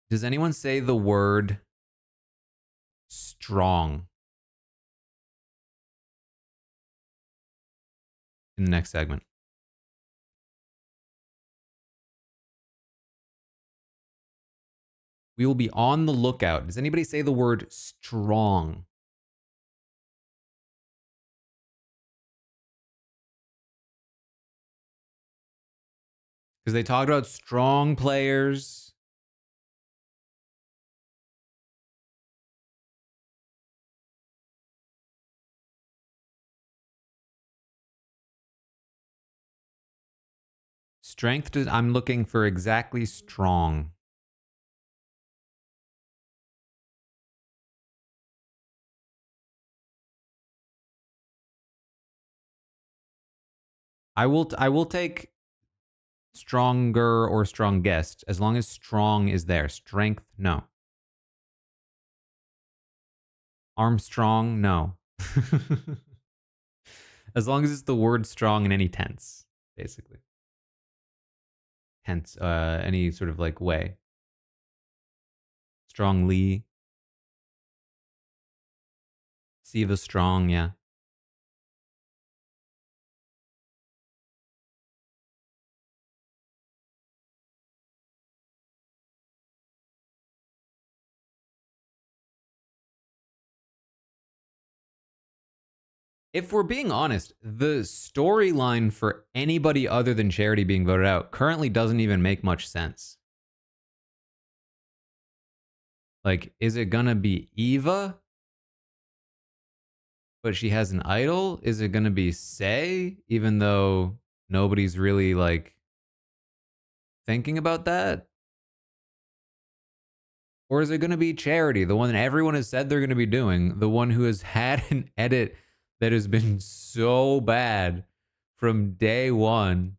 Does anyone say the word strong in the next segment? We will be on the lookout. Does anybody say the word strong? Because they talked about strong players. Strength, I'm looking for exactly strong. I will take stronger or strongest as long as strong is there. Strength, no. Armstrong, no. As long as it's the word strong in any tense, basically. Tense, any sort of like way. Strongly. Siva Strong, yeah. If we're being honest, the storyline for anybody other than Charity being voted out currently doesn't even make much sense. Like, is it gonna be Eva, but she has an idol? Is it gonna be Say, even though nobody's really like thinking about that? Or is it gonna be Charity, the one that everyone has said they're gonna be doing, the one who has had an edit that has been so bad from day one,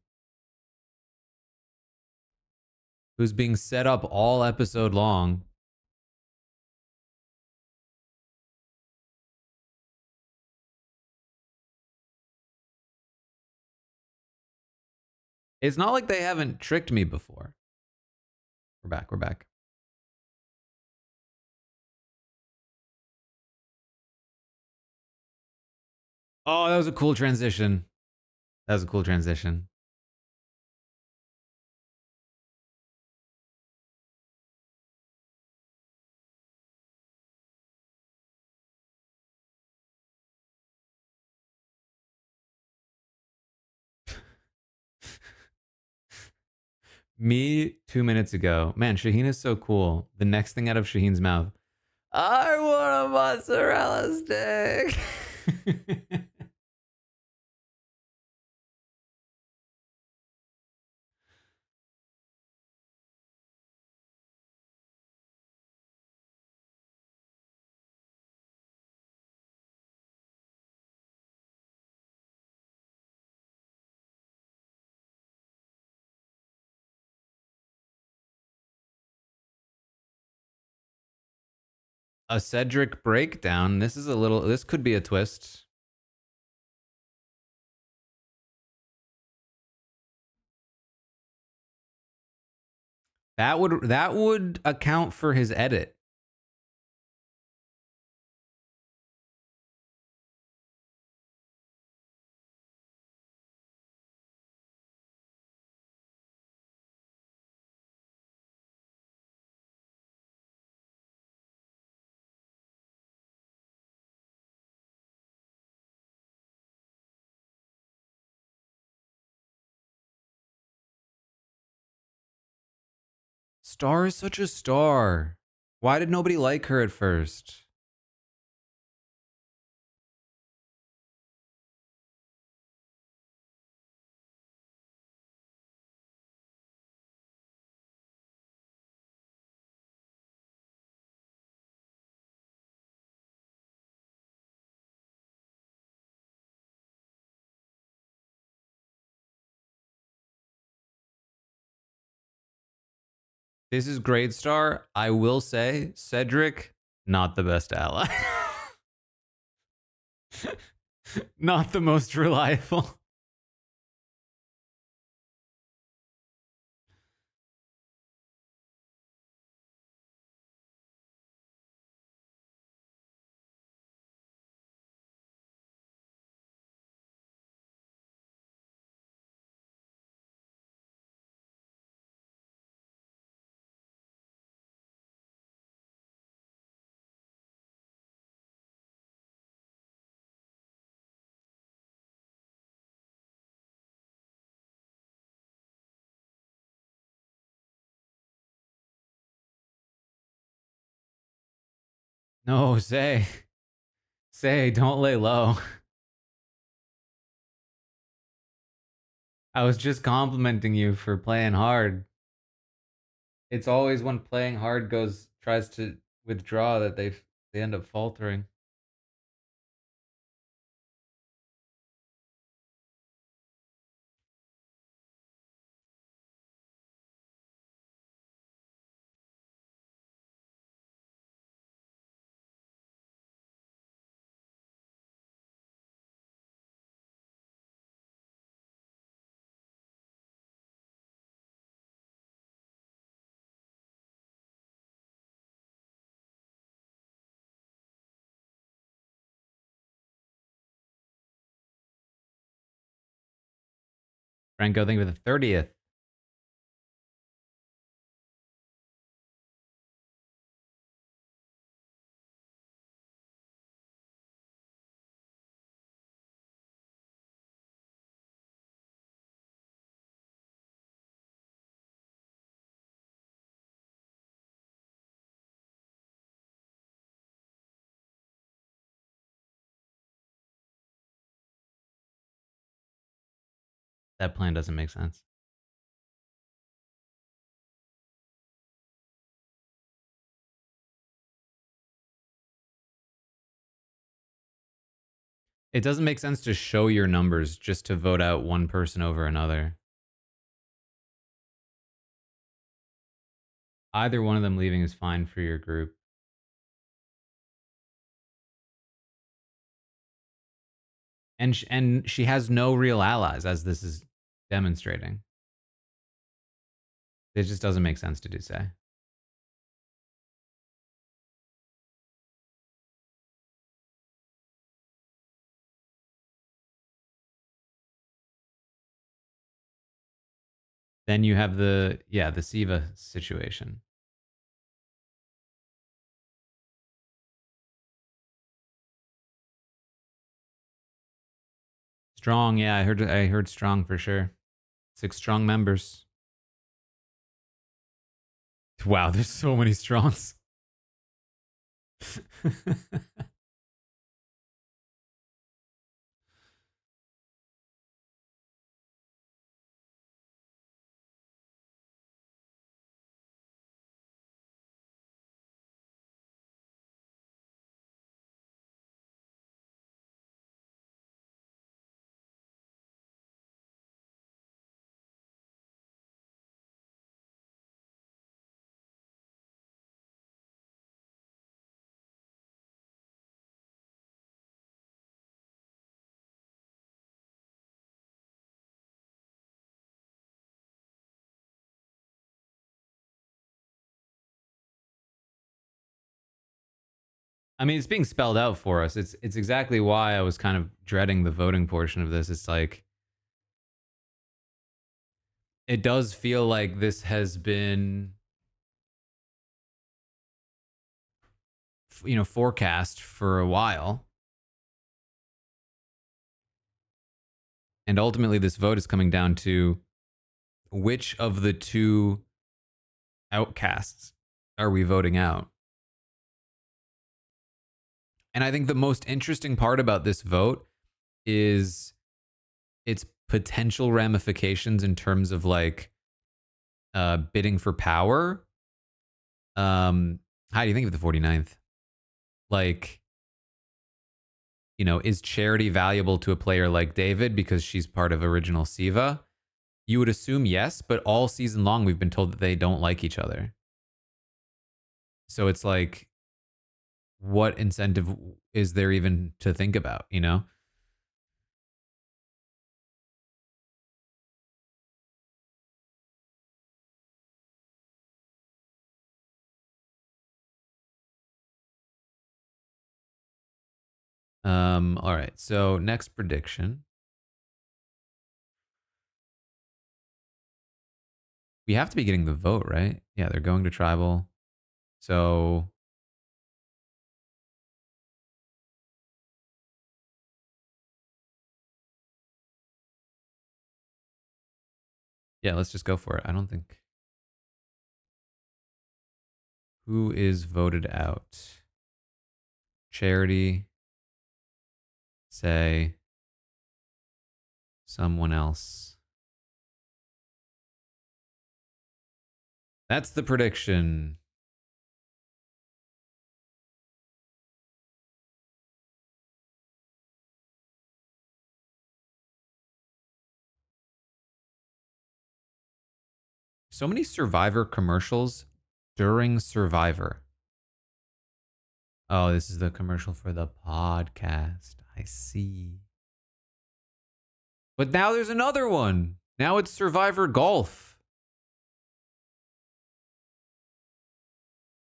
who's being set up all episode long? It's not like they haven't tricked me before. We're back. We're back. Oh, that was a cool transition. That was a cool transition. Me 2 minutes ago. Man, Shaheen is so cool. The next thing out of Shaheen's mouth, I want a mozzarella stick. A Cedric breakdown. This is a little. This could be a twist. That would account for his edit. Star is such a star. Why did nobody like her at first? This is great star. I will say, Cedric, not the best ally. Not the most reliable. No, say, don't lay low. I was just complimenting you for playing hard. It's always when playing hard tries to withdraw that they end up faltering. Franco, thank you for the 30th. That plan doesn't make sense. It doesn't make sense to show your numbers just to vote out one person over another. Either one of them leaving is fine for your group. And she has no real allies, as this is demonstrating. It just doesn't make sense to do so. Then you have the Siva situation. Strong, yeah, I heard strong for sure. 6 strong members. Wow, there's so many strongs. I mean, it's being spelled out for us. It's exactly why I was kind of dreading the voting portion of this. It's like it does feel like this has been forecast for a while. And ultimately this vote is coming down to which of the two outcasts are we voting out? And I think the most interesting part about this vote is its potential ramifications in terms of like bidding for power. How do you think of the 49th? Like, is Charity valuable to a player like David because she's part of original Siva? You would assume yes, but all season long we've been told that they don't like each other. So it's like, what incentive is there even to think about, all right. So next prediction. We have to be getting the vote, right? Yeah, they're going to tribal. So yeah, let's just go for it. I don't think. Who is voted out? Charity. Say someone else. That's the prediction. So many Survivor commercials during Survivor. Oh, this is the commercial for the podcast. I see. But now there's another one. Now it's Survivor Golf.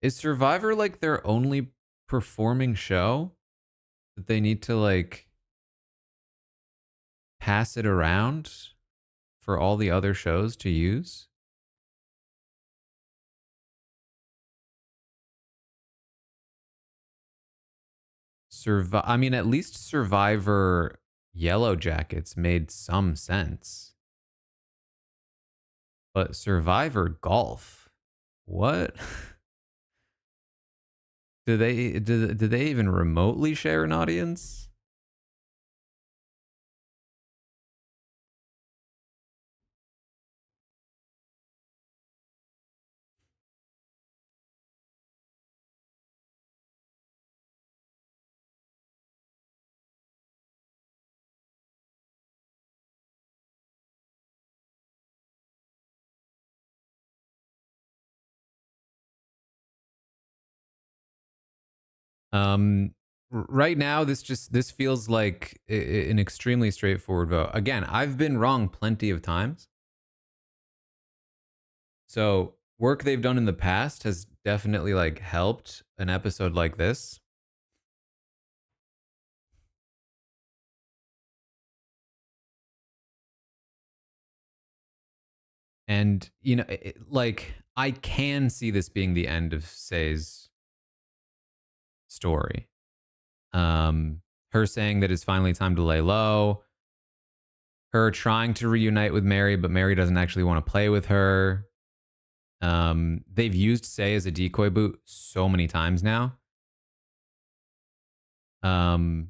Is Survivor like their only performing show that they need to like pass it around? for all the other shows to use? I mean, at least Survivor Yellow Jackets made some sense. But Survivor Golf, what? Do they even remotely share an audience? Um, right now, this feels like an extremely straightforward vote. Again, I've been wrong plenty of times. So work they've done in the past has definitely like helped an episode like this. And you know, like I can see this being the end of Say's story. Um, her saying that it's finally time to lay low. Her trying to reunite with Mary, but Mary doesn't actually want to play with her. They've used Say as a decoy boot so many times now. Um,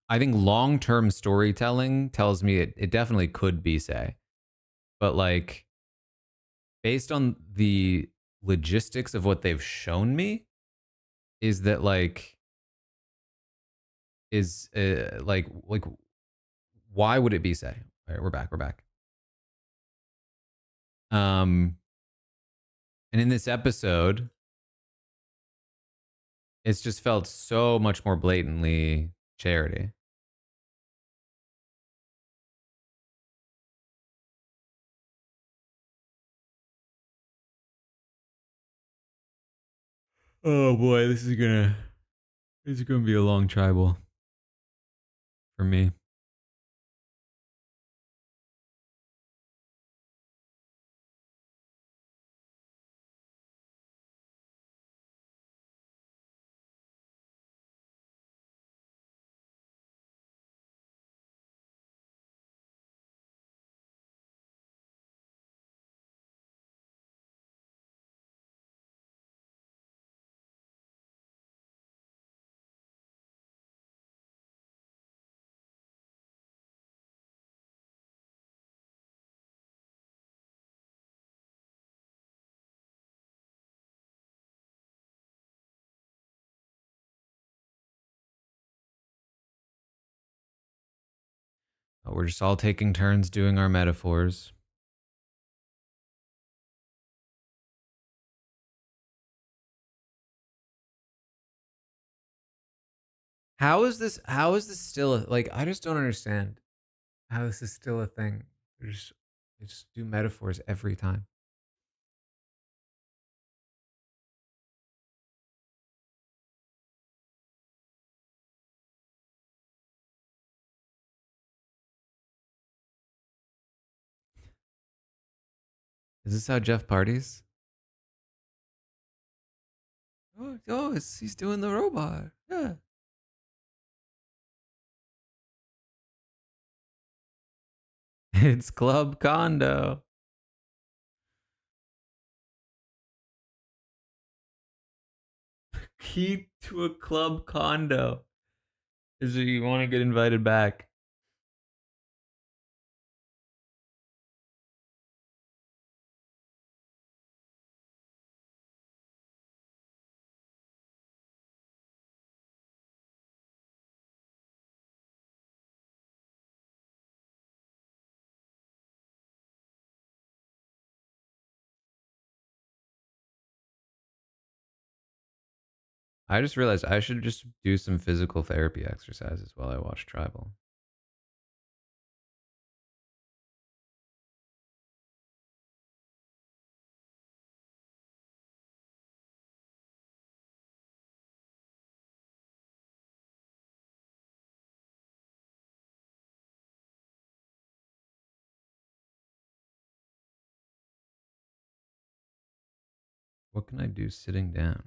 I think long term storytelling tells me it definitely could be Say, but like based on the logistics of what they've shown me, is that like is like why would it be Say? All right, we're back. We're back. Um, and in this episode, it's just felt so much more blatantly Charity. Oh boy, this is gonna be a long tribal for me. We're just all taking turns doing our metaphors. How is this still like I just don't understand how this is still a thing. They just do metaphors every time. Is this how Jeff parties? Oh, he's doing the robot. Yeah. It's Club Condo. Key to a club condo. Is it you want to get invited back? I just realized I should just do some physical therapy exercises while I watch Tribal. What can I do sitting down?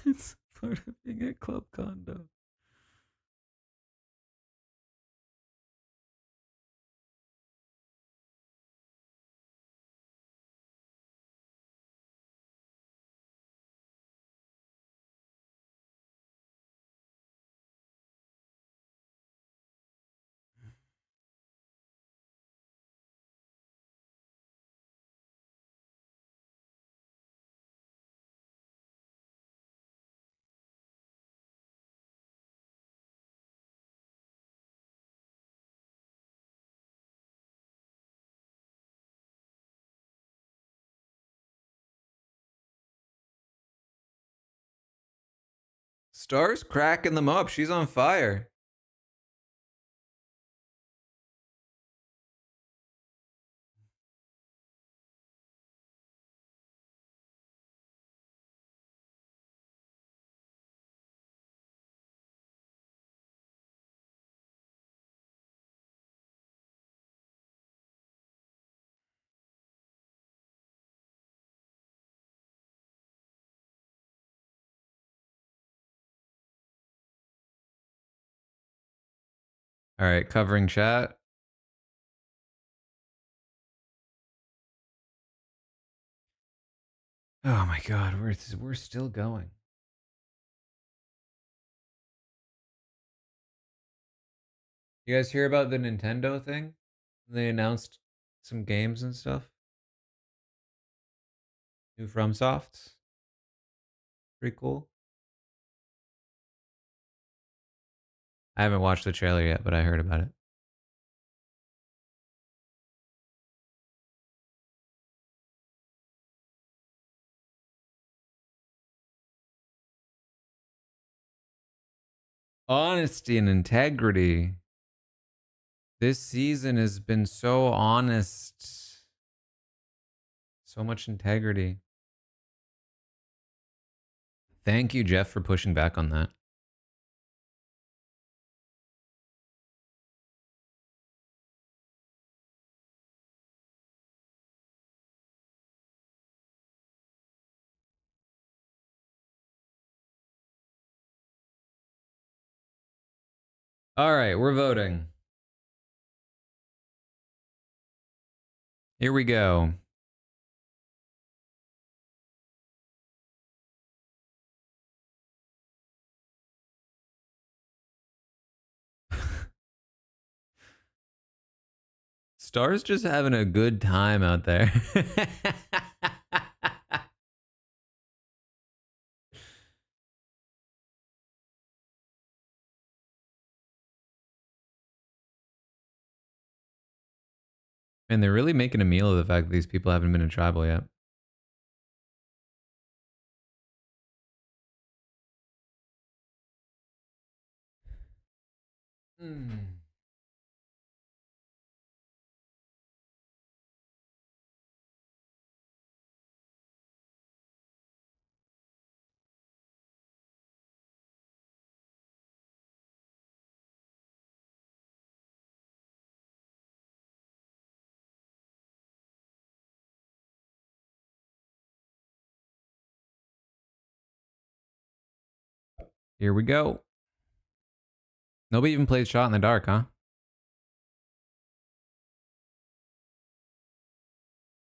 It's part of being a club condo. Star's cracking them up. She's on fire. All right, covering chat. Oh my god, we're still going. You guys hear about the Nintendo thing? They announced some games and stuff. New FromSofts. Pretty cool. I haven't watched the trailer yet, but I heard about it. Honesty and integrity. This season has been so honest. So much integrity. Thank you, Jeff, for pushing back on that. All right, we're voting. Here we go. Star's just having a good time out there. And they're really making a meal of the fact that these people haven't been in tribal yet. Here we go. Nobody even played Shot in the Dark, huh?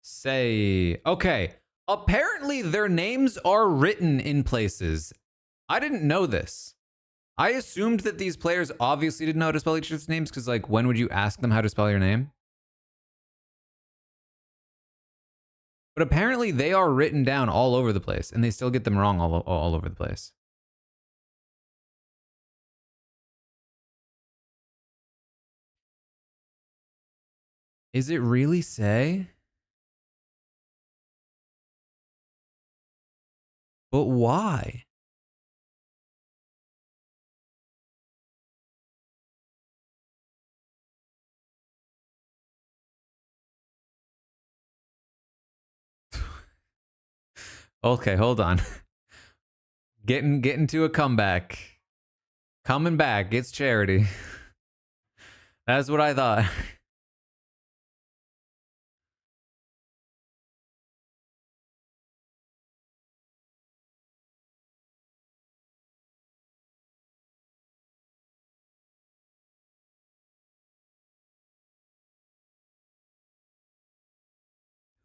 Say, okay. Apparently, their names are written in places. I didn't know this. I assumed that these players obviously didn't know how to spell each other's names because, like, when would you ask them how to spell your name? But apparently they are written down all over the place, and they still get them wrong all over the place. Is it really say? But why? Okay, hold on. Getting to a comeback. Coming back. It's charity. That's what I thought.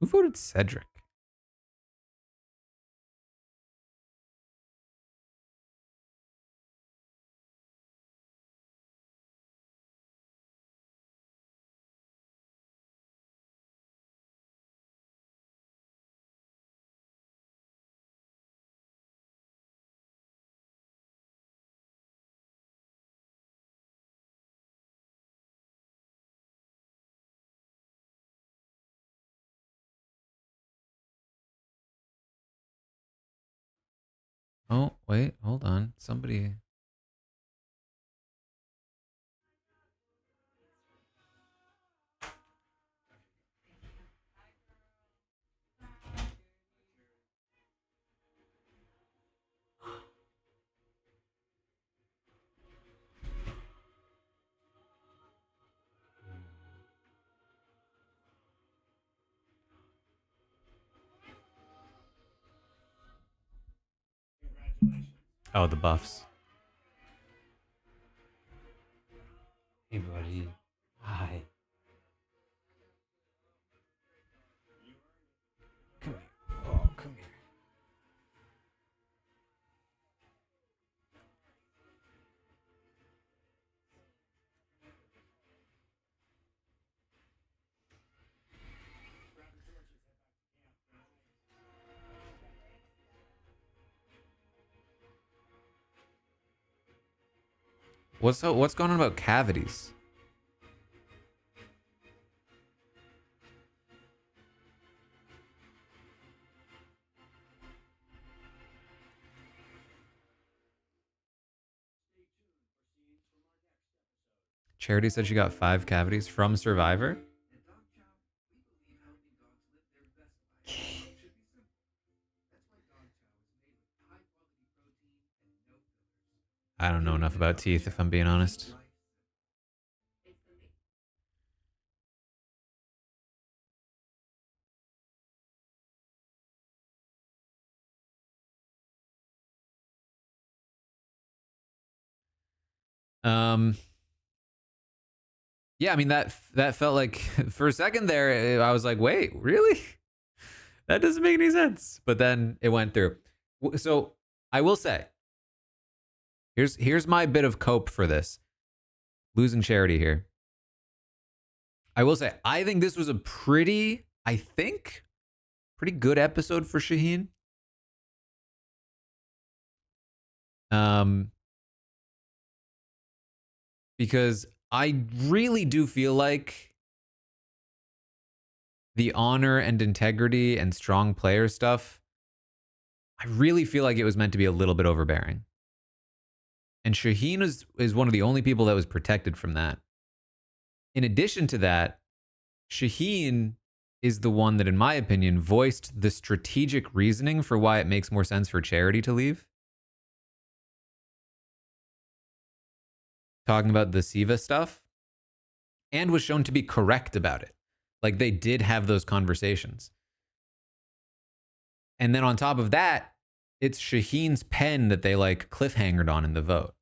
Who voted Cedric? Oh, wait, hold on. Somebody. Oh, the buffs. Hey, buddy. Hi. Come here. Oh, come here. What's going on about cavities? Charity said she got 5 cavities from Survivor. I don't know enough about teeth, if I'm being honest. Um, yeah, I mean that felt like for a second there, I was like, wait, really? That doesn't make any sense. But then it went through. So I will say, here's my bit of cope for this. Losing charity here. I will say, I think this was a pretty good episode for Shaheen. Because I really do feel like the honor and integrity and strong player stuff, I really feel like it was meant to be a little bit overbearing. And Shaheen is one of the only people that was protected from that. In addition to that, Shaheen is the one that, in my opinion, voiced the strategic reasoning for why it makes more sense for Charity to leave. Talking about the Siva stuff, and was shown to be correct about it. Like, they did have those conversations. And then on top of that, it's Shaheen's pen that they like cliffhangered on in the vote.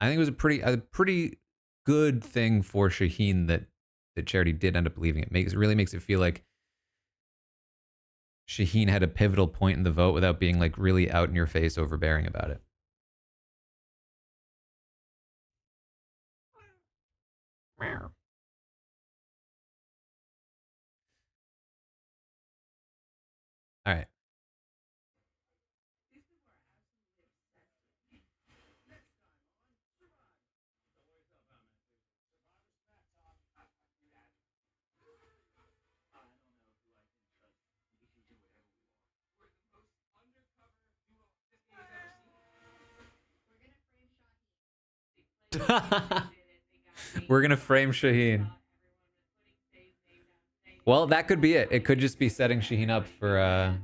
I think it was a pretty good thing for Shaheen that Charity did end up leaving. It really makes it feel like Shaheen had a pivotal point in the vote without being like really out in your face, overbearing about it. All right. We're gonna frame Shaheen. Well, that could be it. It could just be setting Shaheen up for a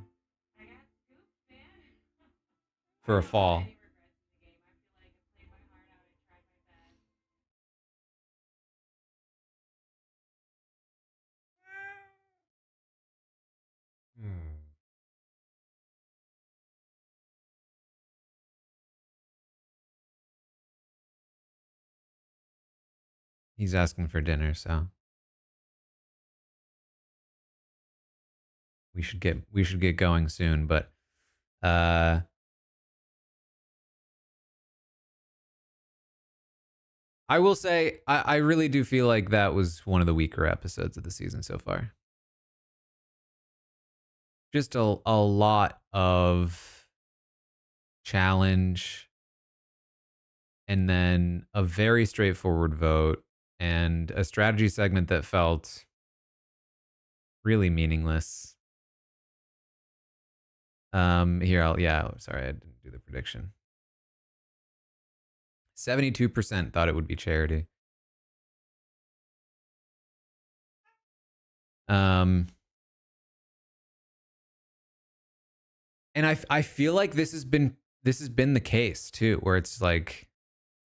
fall. He's asking for dinner, so we should get going soon. But uh, I will say I really do feel like that was one of the weaker episodes of the season so far. Just a lot of challenge and then a very straightforward vote and a strategy segment that felt really meaningless. Sorry, I didn't do the prediction. 72% thought it would be charity. And I feel like this has been the case too, where it's like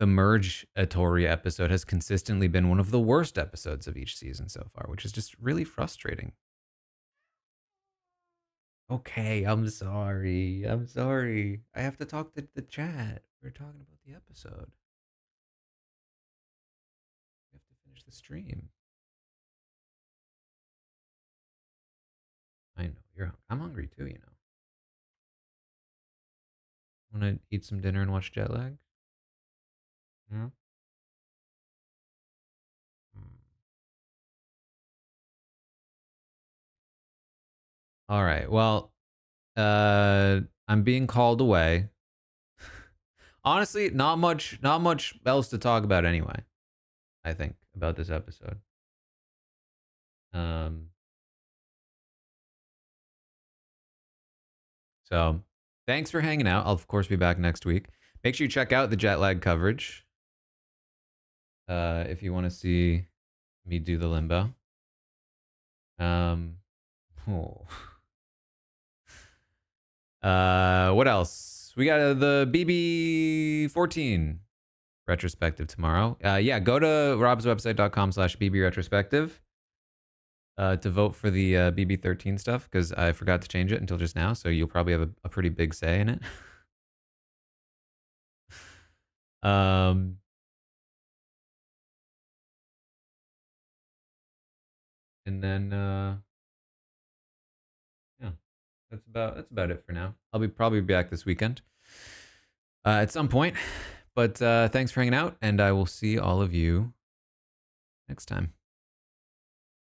the merge Atori episode has consistently been one of the worst episodes of each season so far, which is just really frustrating. Okay, I'm sorry. I'm sorry. I have to talk to the chat. We're talking about the episode. We have to finish the stream. I know you're. I'm hungry too. Want to eat some dinner and watch Jet Lag? Yeah. Hmm. All right. Well, I'm being called away. Honestly, not much else to talk about anyway. I think about this episode. Um. So, thanks for hanging out. I'll of course be back next week. Make sure you check out the Jet Lag coverage. If you want to see me do the limbo. Um. Oh. What else? We got the BB14 retrospective tomorrow. Yeah, go to robswebsite.com/BB retrospective to vote for the BB13 stuff because I forgot to change it until just now. So you'll probably have a pretty big say in it. um, and then yeah, that's about it for now. I'll be probably back this weekend at some point. But thanks for hanging out, and I will see all of you next time.